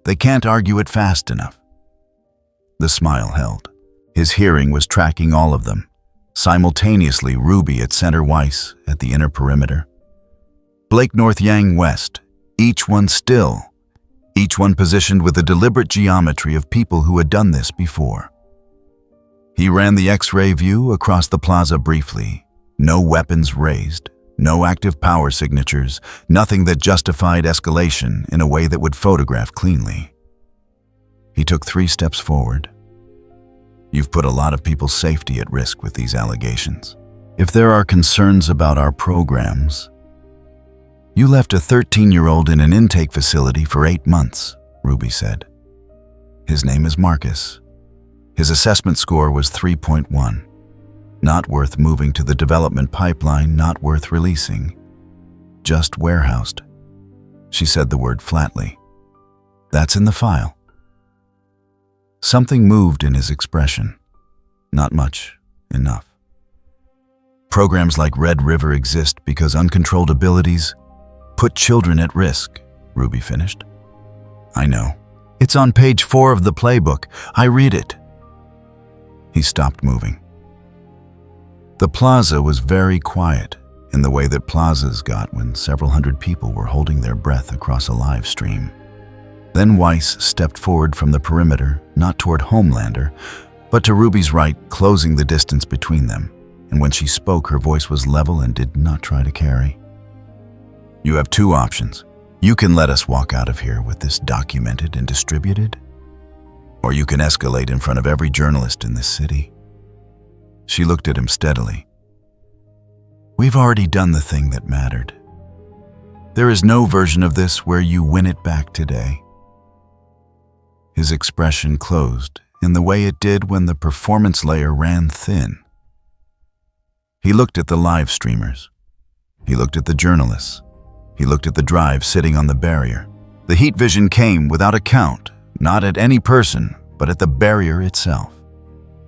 They can't argue it fast enough." The smile held. His hearing was tracking all of them. Simultaneously, RWBY at center, Weiss at the inner perimeter. Blake North, Yang West, each one still. Each one positioned with a deliberate geometry of people who had done this before. He ran the X-ray view across the plaza briefly. No weapons raised, no active power signatures, nothing that justified escalation in a way that would photograph cleanly. He took 3 steps forward. "You've put a lot of people's safety at risk with these allegations. If there are concerns about our programs, you left a 13-year-old in an intake facility for 8 months, RWBY said. His name is Marcus. His assessment score was 3.1. Not worth moving to the development pipeline, not worth releasing. Just warehoused." She said the word flatly. "That's in the file." Something moved in his expression. Not much, enough. "Programs like Red River exist because uncontrolled abilities put children at risk," RWBY finished. "I know. It's on page 4 of the playbook. I read it." He stopped moving. The plaza was very quiet, in the way that plazas got when several hundred people were holding their breath across a live stream. Then Weiss stepped forward from the perimeter, not toward Homelander, but to RWBY's right, closing the distance between them, and when she spoke, her voice was level and did not try to carry. "You have 2 options. You can let us walk out of here with this documented and distributed, or you can escalate in front of every journalist in this city. She looked at him steadily. We've already done the thing that mattered. There is no version of this where you win it back today. His expression closed in the way it did when the performance layer ran thin. He looked at the live streamers. He looked at the journalists. He looked at the drive sitting on the barrier. The heat vision came without a count, not at any person, but at the barrier itself.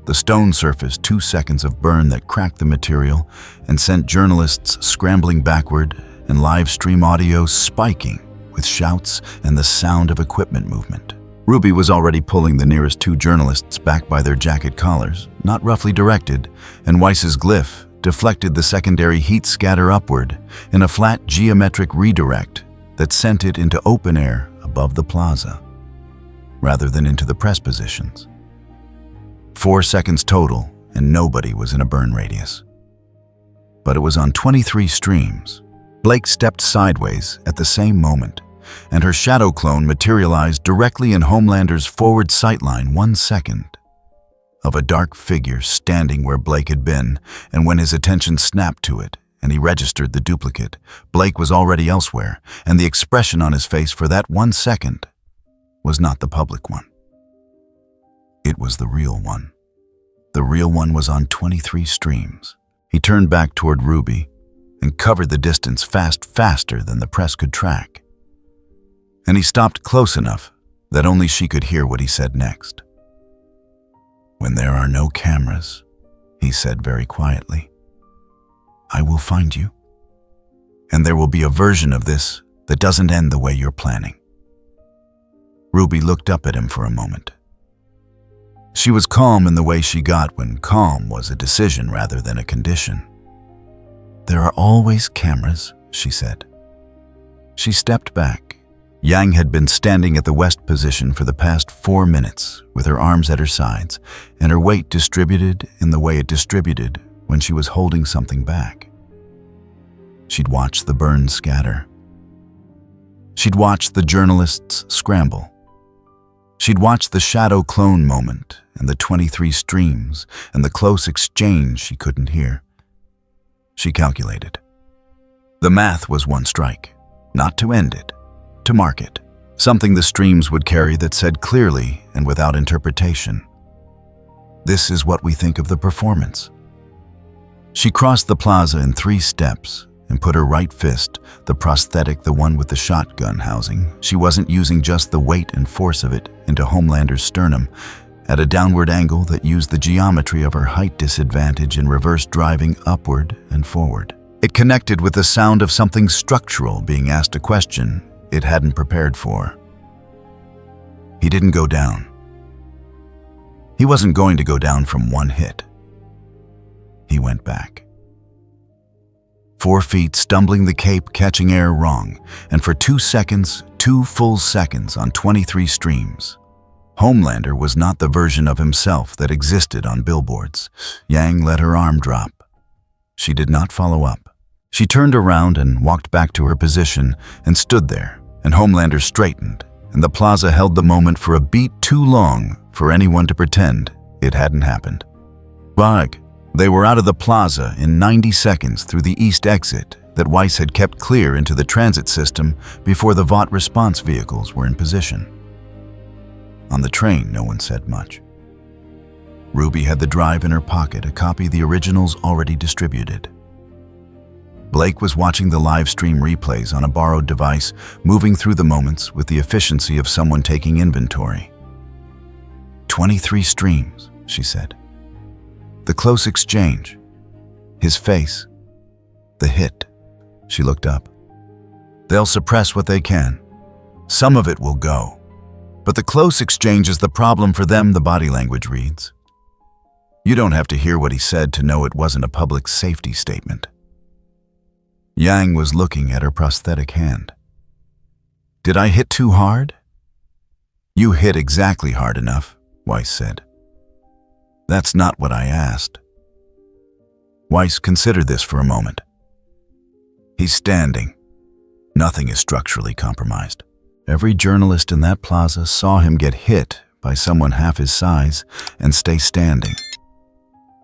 The stone surfaced 2 seconds of burn that cracked the material and sent journalists scrambling backward and live stream audio spiking with shouts and the sound of equipment movement. RWBY was already pulling the nearest 2 journalists back by their jacket collars, not roughly directed, and Weiss's glyph deflected the secondary heat scatter upward in a flat geometric redirect that sent it into open air above the plaza, rather than into the press positions. 4 seconds total, and nobody was in a burn radius. But it was on 23 streams. Blake stepped sideways at the same moment, and her shadow clone materialized directly in Homelander's forward sightline 1 second. Of a dark figure standing where Blake had been, and when his attention snapped to it and he registered the duplicate, Blake was already elsewhere, and the expression on his face for that 1 second was not the public one. It was the real one. The real one was on 23 streams. He turned back toward RWBY and covered the distance faster than the press could track. And he stopped close enough that only she could hear what he said next. When there are no cameras, he said very quietly, I will find you. And there will be a version of this that doesn't end the way you're planning. RWBY looked up at him for a moment. She was calm in the way she got when calm was a decision rather than a condition. There are always cameras, she said. She stepped back. Yang had been standing at the west position for the past 4 minutes with her arms at her sides and her weight distributed in the way it distributed when she was holding something back. She'd watched the burn scatter. She'd watched the journalists scramble. She'd watched the shadow clone moment and the 23 streams and the close exchange she couldn't hear. She calculated. The math was 1 strike, not to end it, to mark it, something the streams would carry that said clearly and without interpretation, this is what we think of the performance. She crossed the plaza in 3 steps and put her right fist, the prosthetic, the one with the shotgun housing, she wasn't using just the weight and force of it, into Homelander's sternum, at a downward angle that used the geometry of her height disadvantage in reverse driving upward and forward. It connected with the sound of something structural being asked a question it hadn't prepared for. He didn't go down. He wasn't going to go down from 1 hit. He went back. 4 feet, stumbling the cape, catching air wrong, and for 2 seconds, 2 full seconds on 23 streams. Homelander was not the version of himself that existed on billboards. Yang let her arm drop. She did not follow up. She turned around and walked back to her position and stood there, and Homelander straightened, and the plaza held the moment for a beat too long for anyone to pretend it hadn't happened. Bug. They were out of the plaza in 90 seconds through the east exit that Weiss had kept clear into the transit system before the Vought response vehicles were in position. On the train, no one said much. RWBY had the drive in her pocket, a copy of the originals already distributed. Blake was watching the live stream replays on a borrowed device, moving through the moments with the efficiency of someone taking inventory. 23 streams, she said. The close exchange. His face. The hit. She looked up. They'll suppress what they can. Some of it will go. But the close exchange is the problem for them, the body language reads. You don't have to hear what he said to know it wasn't a public safety statement. Yang was looking at her prosthetic hand. Did I hit too hard? You hit exactly hard enough, Weiss said. That's not what I asked. Weiss considered this for a moment. He's standing. Nothing is structurally compromised. Every journalist in that plaza saw him get hit by someone half his size and stay standing.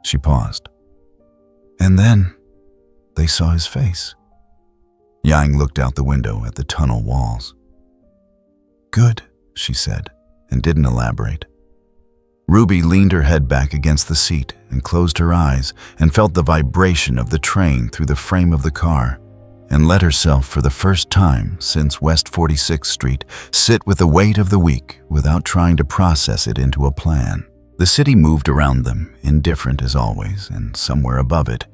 She paused. And then they saw his face. Yang looked out the window at the tunnel walls. Good, she said, and didn't elaborate. RWBY leaned her head back against the seat and closed her eyes and felt the vibration of the train through the frame of the car, and let herself, for the first time since West 46th Street, sit with the weight of the week without trying to process it into a plan. The city moved around them, indifferent as always, and somewhere above it,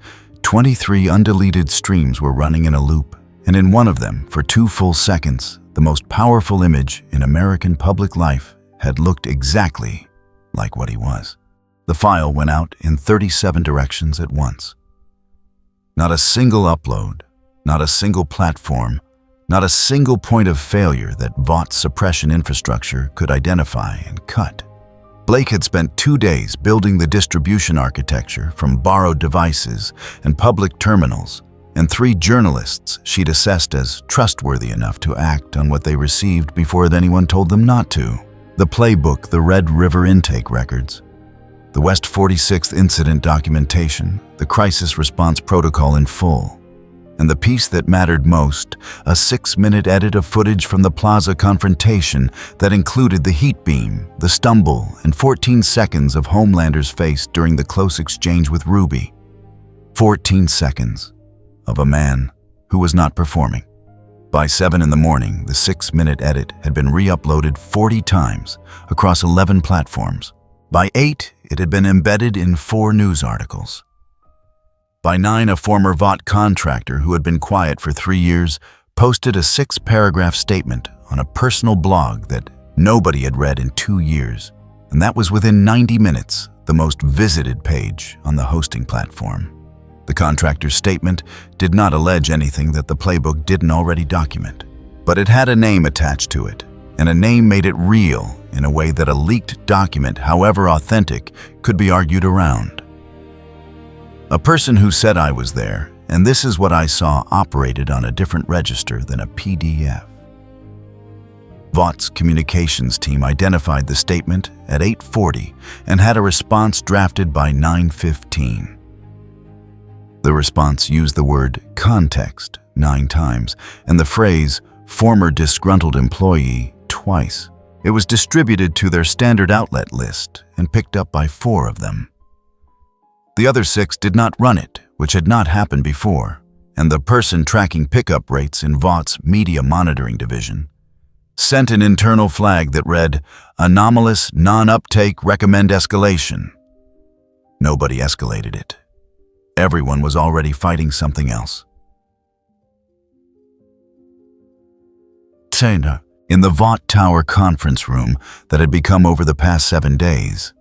23 undeleted streams were running in a loop, and in one of them, for 2 full seconds, the most powerful image in American public life had looked exactly like what he was. The file went out in 37 directions at once. Not a single upload, not a single platform, not a single point of failure that Vought's suppression infrastructure could identify and cut. Blake had spent 2 days building the distribution architecture from borrowed devices and public terminals, and 3 journalists she'd assessed as trustworthy enough to act on what they received before anyone told them not to. The playbook, the Red River intake records, the West 46th incident documentation, the crisis response protocol in full, and the piece that mattered most, a 6-minute edit of footage from the plaza confrontation that included the heat beam, the stumble, and 14 seconds of Homelander's face during the close exchange with RWBY. 14 seconds of a man who was not performing. By 7 in the morning, the 6-minute edit had been re-uploaded 40 times across 11 platforms. By 8, it had been embedded in 4 news articles. By 9, a former Vought contractor who had been quiet for 3 years posted a 6-paragraph statement on a personal blog that nobody had read in 2 years, and that was within 90 minutes the most visited page on the hosting platform. The contractor's statement did not allege anything that the playbook didn't already document, but it had a name attached to it, and a name made it real in a way that a leaked document, however authentic, could be argued around. A person who said I was there, and this is what I saw, operated on a different register than a PDF. Vought's communications team identified the statement at 8:40 and had a response drafted by 9:15. The response used the word context 9 times and the phrase former disgruntled employee twice. It was distributed to their standard outlet list and picked up by 4 of them. The other 6 did not run it, which had not happened before, and the person tracking pickup rates in Vought's media monitoring division sent an internal flag that read, "Anomalous non-uptake, recommend escalation." Nobody escalated it. Everyone was already fighting something else. In the Vought Tower conference room that had become over the past 7 days,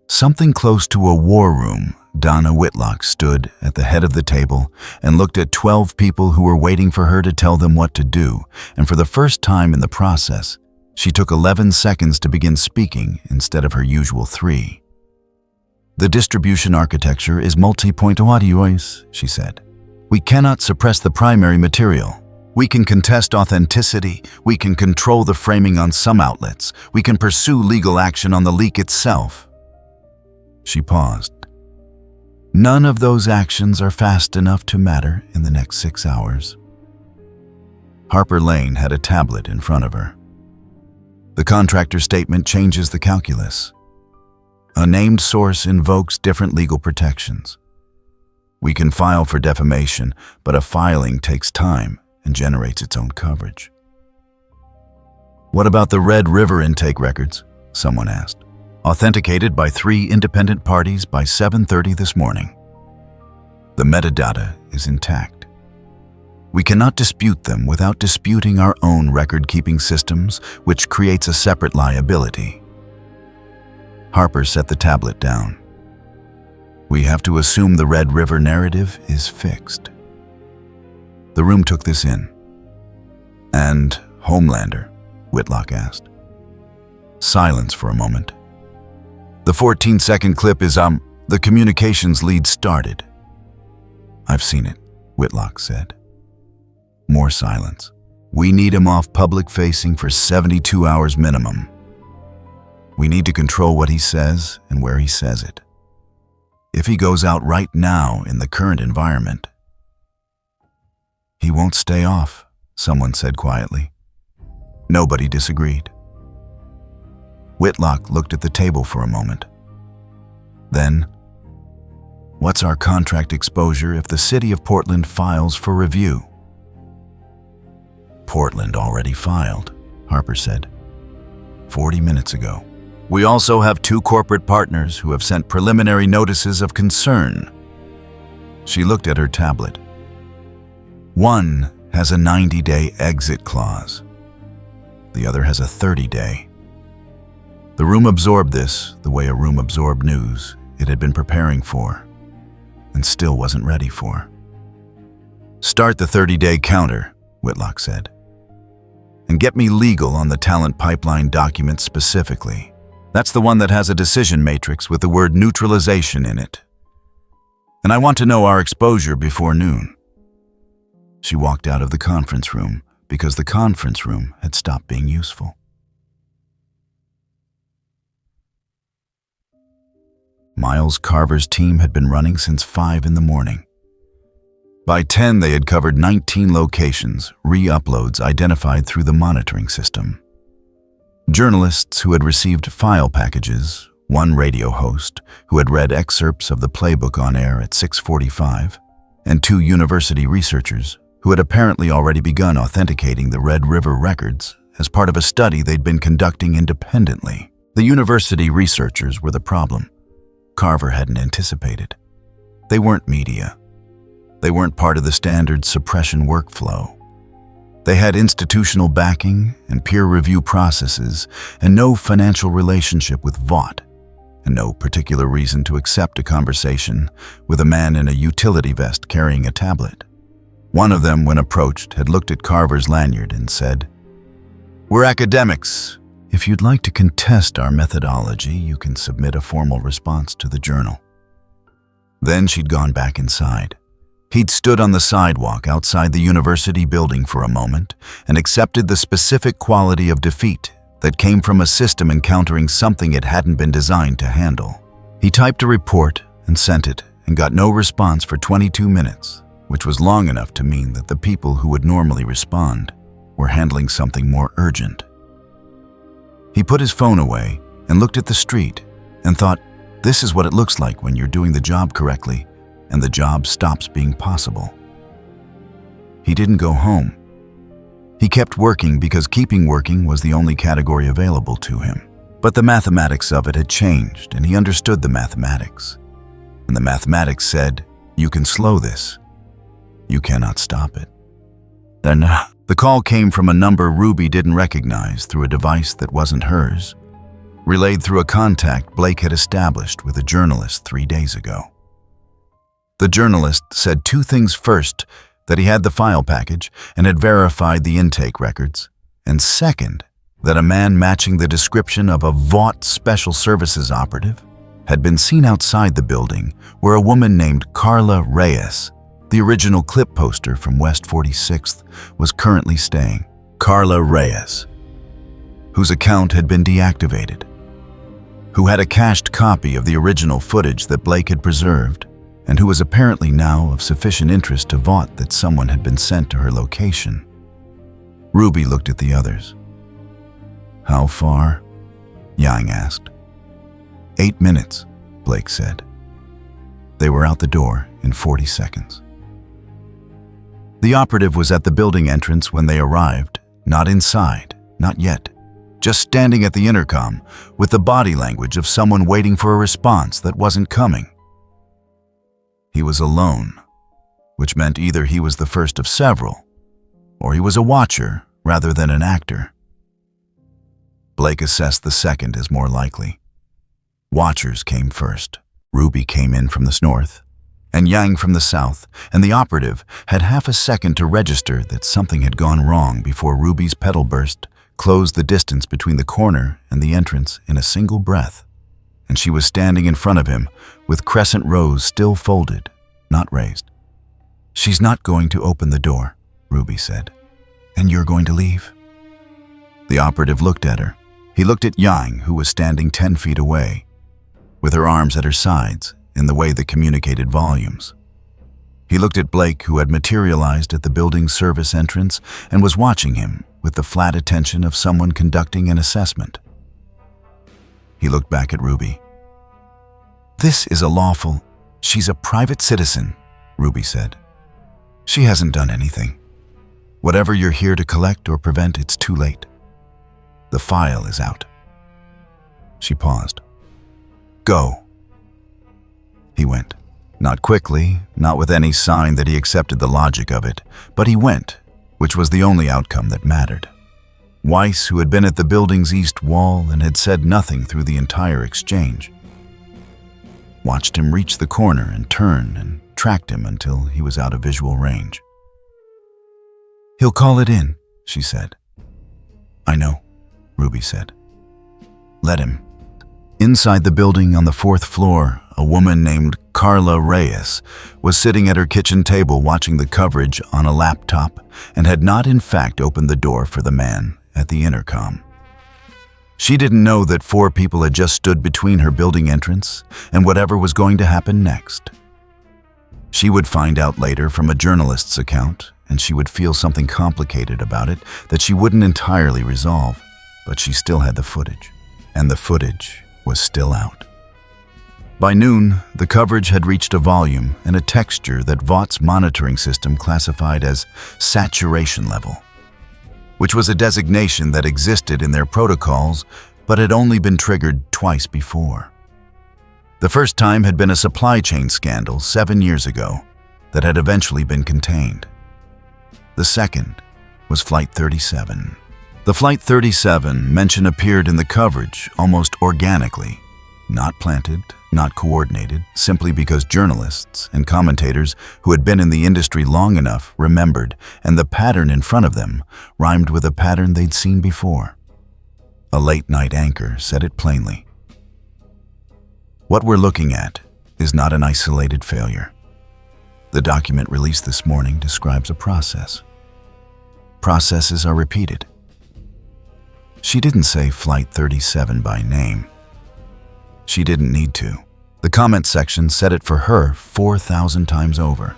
something close to a war room, Donna Whitlock stood at the head of the table and looked at 12 people who were waiting for her to tell them what to do, and for the first time in the process, she took 11 seconds to begin speaking instead of her usual 3. "The distribution architecture is multi-point audio," she said. "We cannot suppress the primary material. We can contest authenticity, we can control the framing on some outlets, we can pursue legal action on the leak itself." She paused. "None of those actions are fast enough to matter in the next 6 hours." Harper Lane had a tablet in front of her. The contractor statement changes the calculus. A named source invokes different legal protections. We can file for defamation, but a filing takes time and generates its own coverage. "What about the Red River intake records?" someone asked. "Authenticated by 3 independent parties by 7:30 this morning. The metadata is intact. We cannot dispute them without disputing our own record-keeping systems, which creates a separate liability." Harper set the tablet down. "We have to assume the Red River narrative is fixed." The room took this in. "And Homelander?" Whitlock asked. Silence for a moment. "The 14-second clip is, the communications lead started." "I've seen it," Whitlock said. More silence. We need him off public-facing for 72 hours minimum. We need to control what he says and where he says it. If he goes out right now in the current environment, he won't stay off, someone said quietly. Nobody disagreed. Whitlock looked at the table for a moment. Then, what's our contract exposure if the city of Portland files for review? Portland already filed, Harper said, 40 minutes ago. We also have 2 corporate partners who have sent preliminary notices of concern. She looked at her tablet. One has a 90-day exit clause. The other has a 30-day. The room absorbed this the way a room absorbed news it had been preparing for and still wasn't ready for. Start the 30-day counter, Whitlock said, and get me legal on the talent pipeline document specifically. That's the one that has a decision matrix with the word neutralization in it. And I want to know our exposure before noon. She walked out of the conference room because the conference room had stopped being useful. Miles Carver's team had been running since 5 in the morning. By 10, they had covered 19 locations, re-uploads identified through the monitoring system. Journalists who had received file packages, one radio host who had read excerpts of the playbook on air at 6:45, and 2 university researchers who had apparently already begun authenticating the Red River records as part of a study they'd been conducting independently. The university researchers were the problem. Carver hadn't anticipated. They weren't media. They weren't part of the standard suppression workflow. They had institutional backing and peer review processes and no financial relationship with Vought, and no particular reason to accept a conversation with a man in a utility vest carrying a tablet. One of them, when approached, had looked at Carver's lanyard and said, "We're academics. If you'd like to contest our methodology, you can submit a formal response to the journal." Then she'd gone back inside. He'd stood on the sidewalk outside the university building for a moment and accepted the specific quality of defeat that came from a system encountering something it hadn't been designed to handle. He typed a report and sent it and got no response for 22 minutes, which was long enough to mean that the people who would normally respond were handling something more urgent. He put his phone away and looked at the street and thought, this is what it looks like when you're doing the job correctly and the job stops being possible. He didn't go home. He kept working because keeping working was the only category available to him. But the mathematics of it had changed, and he understood the mathematics. And the mathematics said, you can slow this. You cannot stop it. Then the call came from a number Ruby didn't recognize through a device that wasn't hers, relayed through a contact Blake had established with a journalist 3 days ago. The journalist said 2 things. First, that he had the file package and had verified the intake records, and second, that a man matching the description of a Vought Special Services operative had been seen outside the building where a woman named Carla Reyes, the original clip poster from West 46th, was currently staying. Carla Reyes, whose account had been deactivated, who had a cached copy of the original footage that Blake had preserved, and who was apparently now of sufficient interest to Vought that someone had been sent to her location. Ruby looked at the others. How far? Yang asked. 8 minutes, Blake said. They were out the door in 40 seconds. The operative was at the building entrance when they arrived, not inside, not yet, just standing at the intercom with the body language of someone waiting for a response that wasn't coming. He was alone, which meant either he was the first of several, or he was a watcher rather than an actor. Blake assessed the second as more likely. Watchers came first. Ruby came in from the north, and Yang from the south, and the operative had half a second to register that something had gone wrong before Ruby's pedal burst closed the distance between the corner and the entrance in a single breath, and she was standing in front of him with crescent rows still folded, not raised. She's not going to open the door, Ruby said. And you're going to leave? The operative looked at her. He looked at Yang, who was standing 10 feet away, with her arms at her sides in the way that communicated volumes. He looked at Blake, who had materialized at the building's service entrance and was watching him with the flat attention of someone conducting an assessment. He looked back at RWBY. This is a lawful. She's a private citizen, RWBY said. She hasn't done anything. Whatever you're here to collect or prevent, it's too late. The file is out. She paused. Go. He went. Not quickly, not with any sign that he accepted the logic of it, but he went, which was the only outcome that mattered. Weiss, who had been at the building's east wall and had said nothing through the entire exchange, watched him reach the corner and turn and tracked him until he was out of visual range. He'll call it in, she said. I know, RWBY said. Let him. Inside the building on the 4th floor, a woman named Carla Reyes was sitting at her kitchen table watching the coverage on a laptop and had not in fact opened the door for the man at the intercom. She didn't know that 4 people had just stood between her building entrance and whatever was going to happen next. She would find out later from a journalist's account, and she would feel something complicated about it that she wouldn't entirely resolve, but she still had the footage, and the footage was still out. By noon, the coverage had reached a volume and a texture that Vaught's monitoring system classified as saturation level, which was a designation that existed in their protocols but had only been triggered twice before. The first time had been a supply chain scandal 7 years ago that had eventually been contained. The second was Flight 37. The Flight 37 mention appeared in the coverage almost organically, not planted, not coordinated, simply because journalists and commentators who had been in the industry long enough remembered, and the pattern in front of them rhymed with a pattern they'd seen before. A late-night anchor said it plainly. What we're looking at is not an isolated failure. The document released this morning describes a process. Processes are repeated. She didn't say Flight 37 by name. She didn't need to. The comment section said it for her 4,000 times over.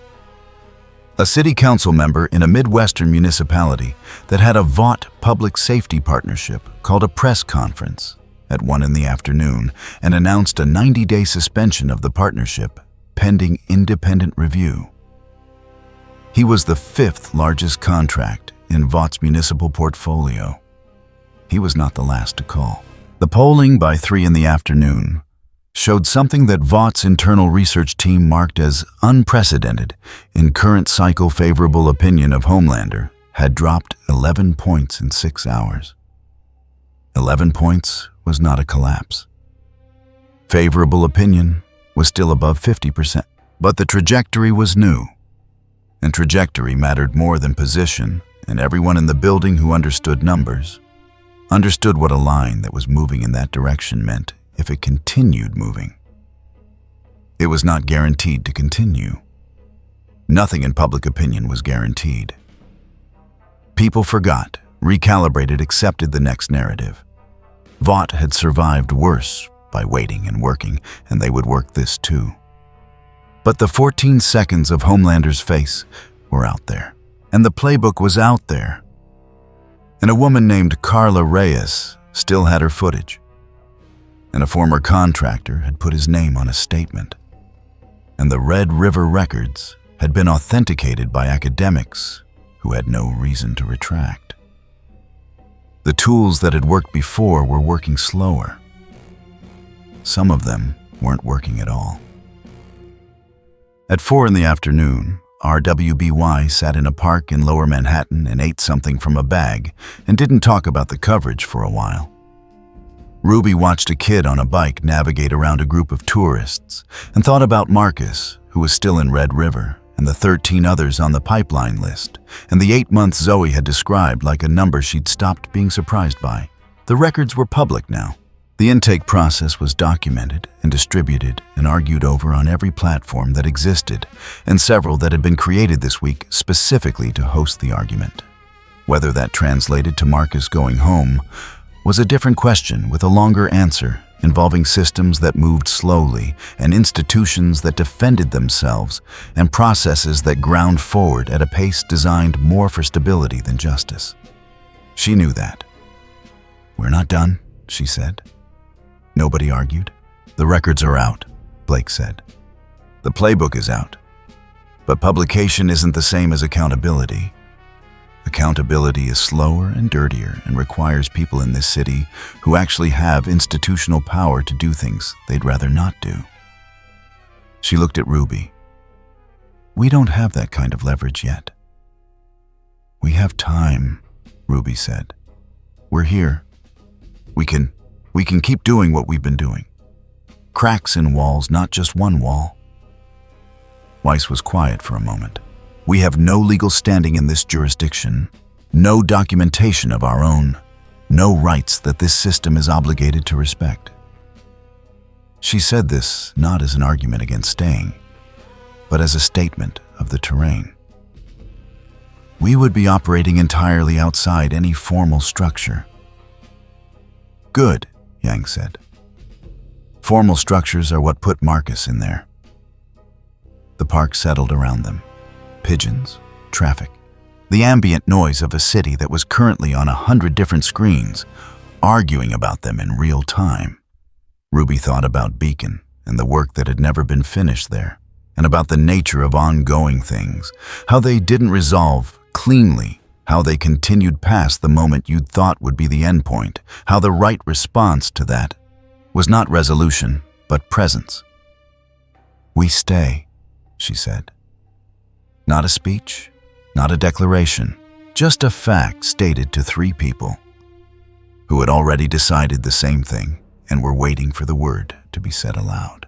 A city council member in a Midwestern municipality that had a Vought public safety partnership called a press conference at 1 in the afternoon and announced a 90-day suspension of the partnership pending independent review. He was the 5th largest contract in Vaught's municipal portfolio. He was not the last to call. The polling by 3 in the afternoon showed something that Vaught's internal research team marked as unprecedented in current cycle favorable opinion of Homelander had dropped 11 points in 6 hours. 11 points was not a collapse. Favorable opinion was still above 50%, but the trajectory was new. And trajectory mattered more than position, and everyone in the building who understood numbers understood what a line that was moving in that direction meant if it continued moving. It was not guaranteed to continue. Nothing in public opinion was guaranteed. People forgot, recalibrated, accepted the next narrative. Vought had survived worse by waiting and working, and they would work this too. But the 14 seconds of Homelander's face were out there, and the playbook was out there. And a woman named Carla Reyes still had her footage. And a former contractor had put his name on a statement. And the Red River records had been authenticated by academics who had no reason to retract. The tools that had worked before were working slower. Some of them weren't working at all. At 4 in the afternoon, RWBY sat in a park in Lower Manhattan and ate something from a bag and didn't talk about the coverage for a while. RWBY watched a kid on a bike navigate around a group of tourists and thought about Marcus, who was still in Red River, and the 13 others on the pipeline list, and the 8 months Zoe had described like a number she'd stopped being surprised by. The records were public now. The intake process was documented and distributed and argued over on every platform that existed, and several that had been created this week specifically to host the argument. Whether that translated to Marcus going home was a different question with a longer answer, involving systems that moved slowly and institutions that defended themselves and processes that ground forward at a pace designed more for stability than justice. She knew that. "We're not done," she said. Nobody argued. "The records are out," Blake said. "The playbook is out. But publication isn't the same as accountability. Accountability is slower and dirtier and requires people in this city who actually have institutional power to do things they'd rather not do." She looked at RWBY. "We don't have that kind of leverage yet." "We have time," RWBY said. "We're here. We can keep doing what we've been doing. Cracks in walls, not just one wall." Weiss was quiet for a moment. "We have no legal standing in this jurisdiction, no documentation of our own, no rights that this system is obligated to respect." She said this not as an argument against staying, but as a statement of the terrain. "We would be operating entirely outside any formal structure." "Good," Yang said. "Formal structures are what put Marcus in there." The park settled around them. Pigeons, traffic, the ambient noise of a city that was currently on 100 different screens, arguing about them in real time. RWBY thought about Beacon and the work that had never been finished there, and about the nature of ongoing things, how they didn't resolve cleanly, how they continued past the moment you'd thought would be the endpoint, how the right response to that was not resolution, but presence. "We stay," she said. Not a speech, not a declaration, just a fact stated to 3 people who had already decided the same thing and were waiting for the word to be said aloud.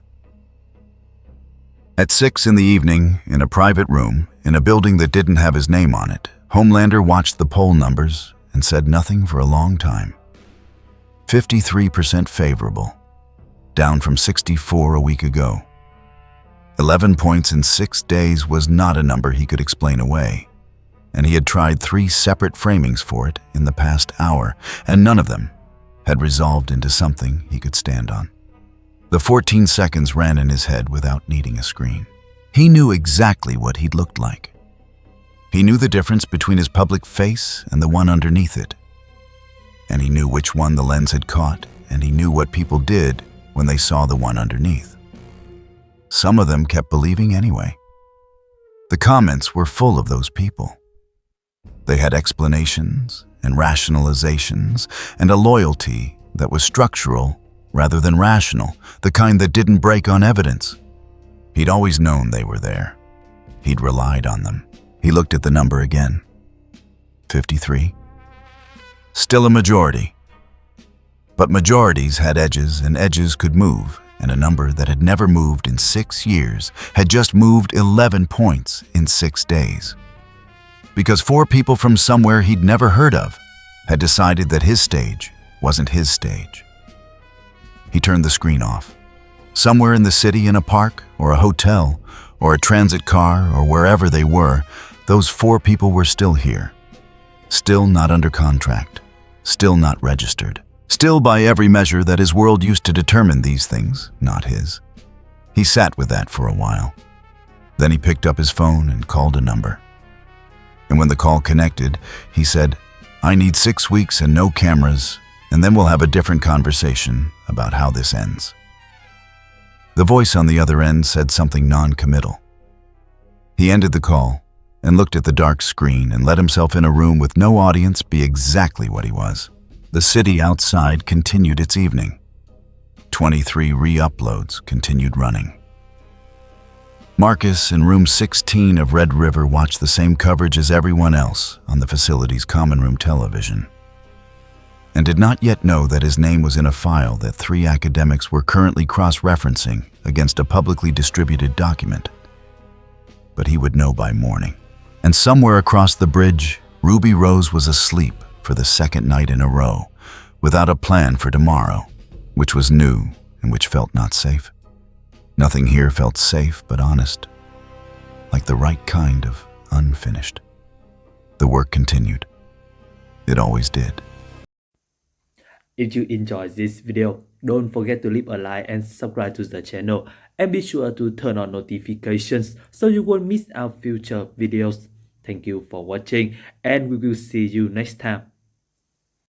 At 6 in the evening, in a private room, in a building that didn't have his name on it, Homelander watched the poll numbers and said nothing for a long time. 53% favorable, down from 64 a week ago. 11 points in 6 days was not a number he could explain away, and he had tried 3 separate framings for it in the past hour, and none of them had resolved into something he could stand on. The 14 seconds ran in his head without needing a screen. He knew exactly what he'd looked like. He knew the difference between his public face and the one underneath it, and he knew which one the lens had caught, and he knew what people did when they saw the one underneath. Some of them kept believing anyway. The comments were full of those people. They had explanations and rationalizations and a loyalty that was structural rather than rational, the kind that didn't break on evidence. He'd always known they were there. He'd relied on them. He looked at the number again. 53. Still a majority. But majorities had edges, and edges could move, and a number that had never moved in 6 years had just moved 11 points in 6 days. Because 4 people from somewhere he'd never heard of had decided that his stage wasn't his stage. He turned the screen off. Somewhere in the city, in a park, or a hotel, or a transit car, or wherever they were, those 4 people were still here. Still not under contract. Still not registered. Still by every measure that his world used to determine these things, not his. He sat with that for a while. Then he picked up his phone and called a number. And when the call connected, he said, "I need 6 weeks and no cameras, and then we'll have a different conversation about how this ends." The voice on the other end said something non-committal. He ended the call and looked at the dark screen and let himself in a room with no audience be exactly what he was. The city outside continued its evening. 23 re-uploads continued running. Marcus in room 16 of Red River watched the same coverage as everyone else on the facility's common room television, and did not yet know that his name was in a file that 3 academics were currently cross-referencing against a publicly distributed document. But he would know by morning. And somewhere across the bridge, Ruby Rose was asleep for the 2nd night in a row, without a plan for tomorrow, which was new and which felt not safe. Nothing here felt safe but honest, like the right kind of unfinished. The work continued. It always did.
If you enjoyed this video, don't forget to leave a like and subscribe to the channel, and be sure to turn on notifications so you won't miss our future videos. Thank you for watching, and we will see you next time.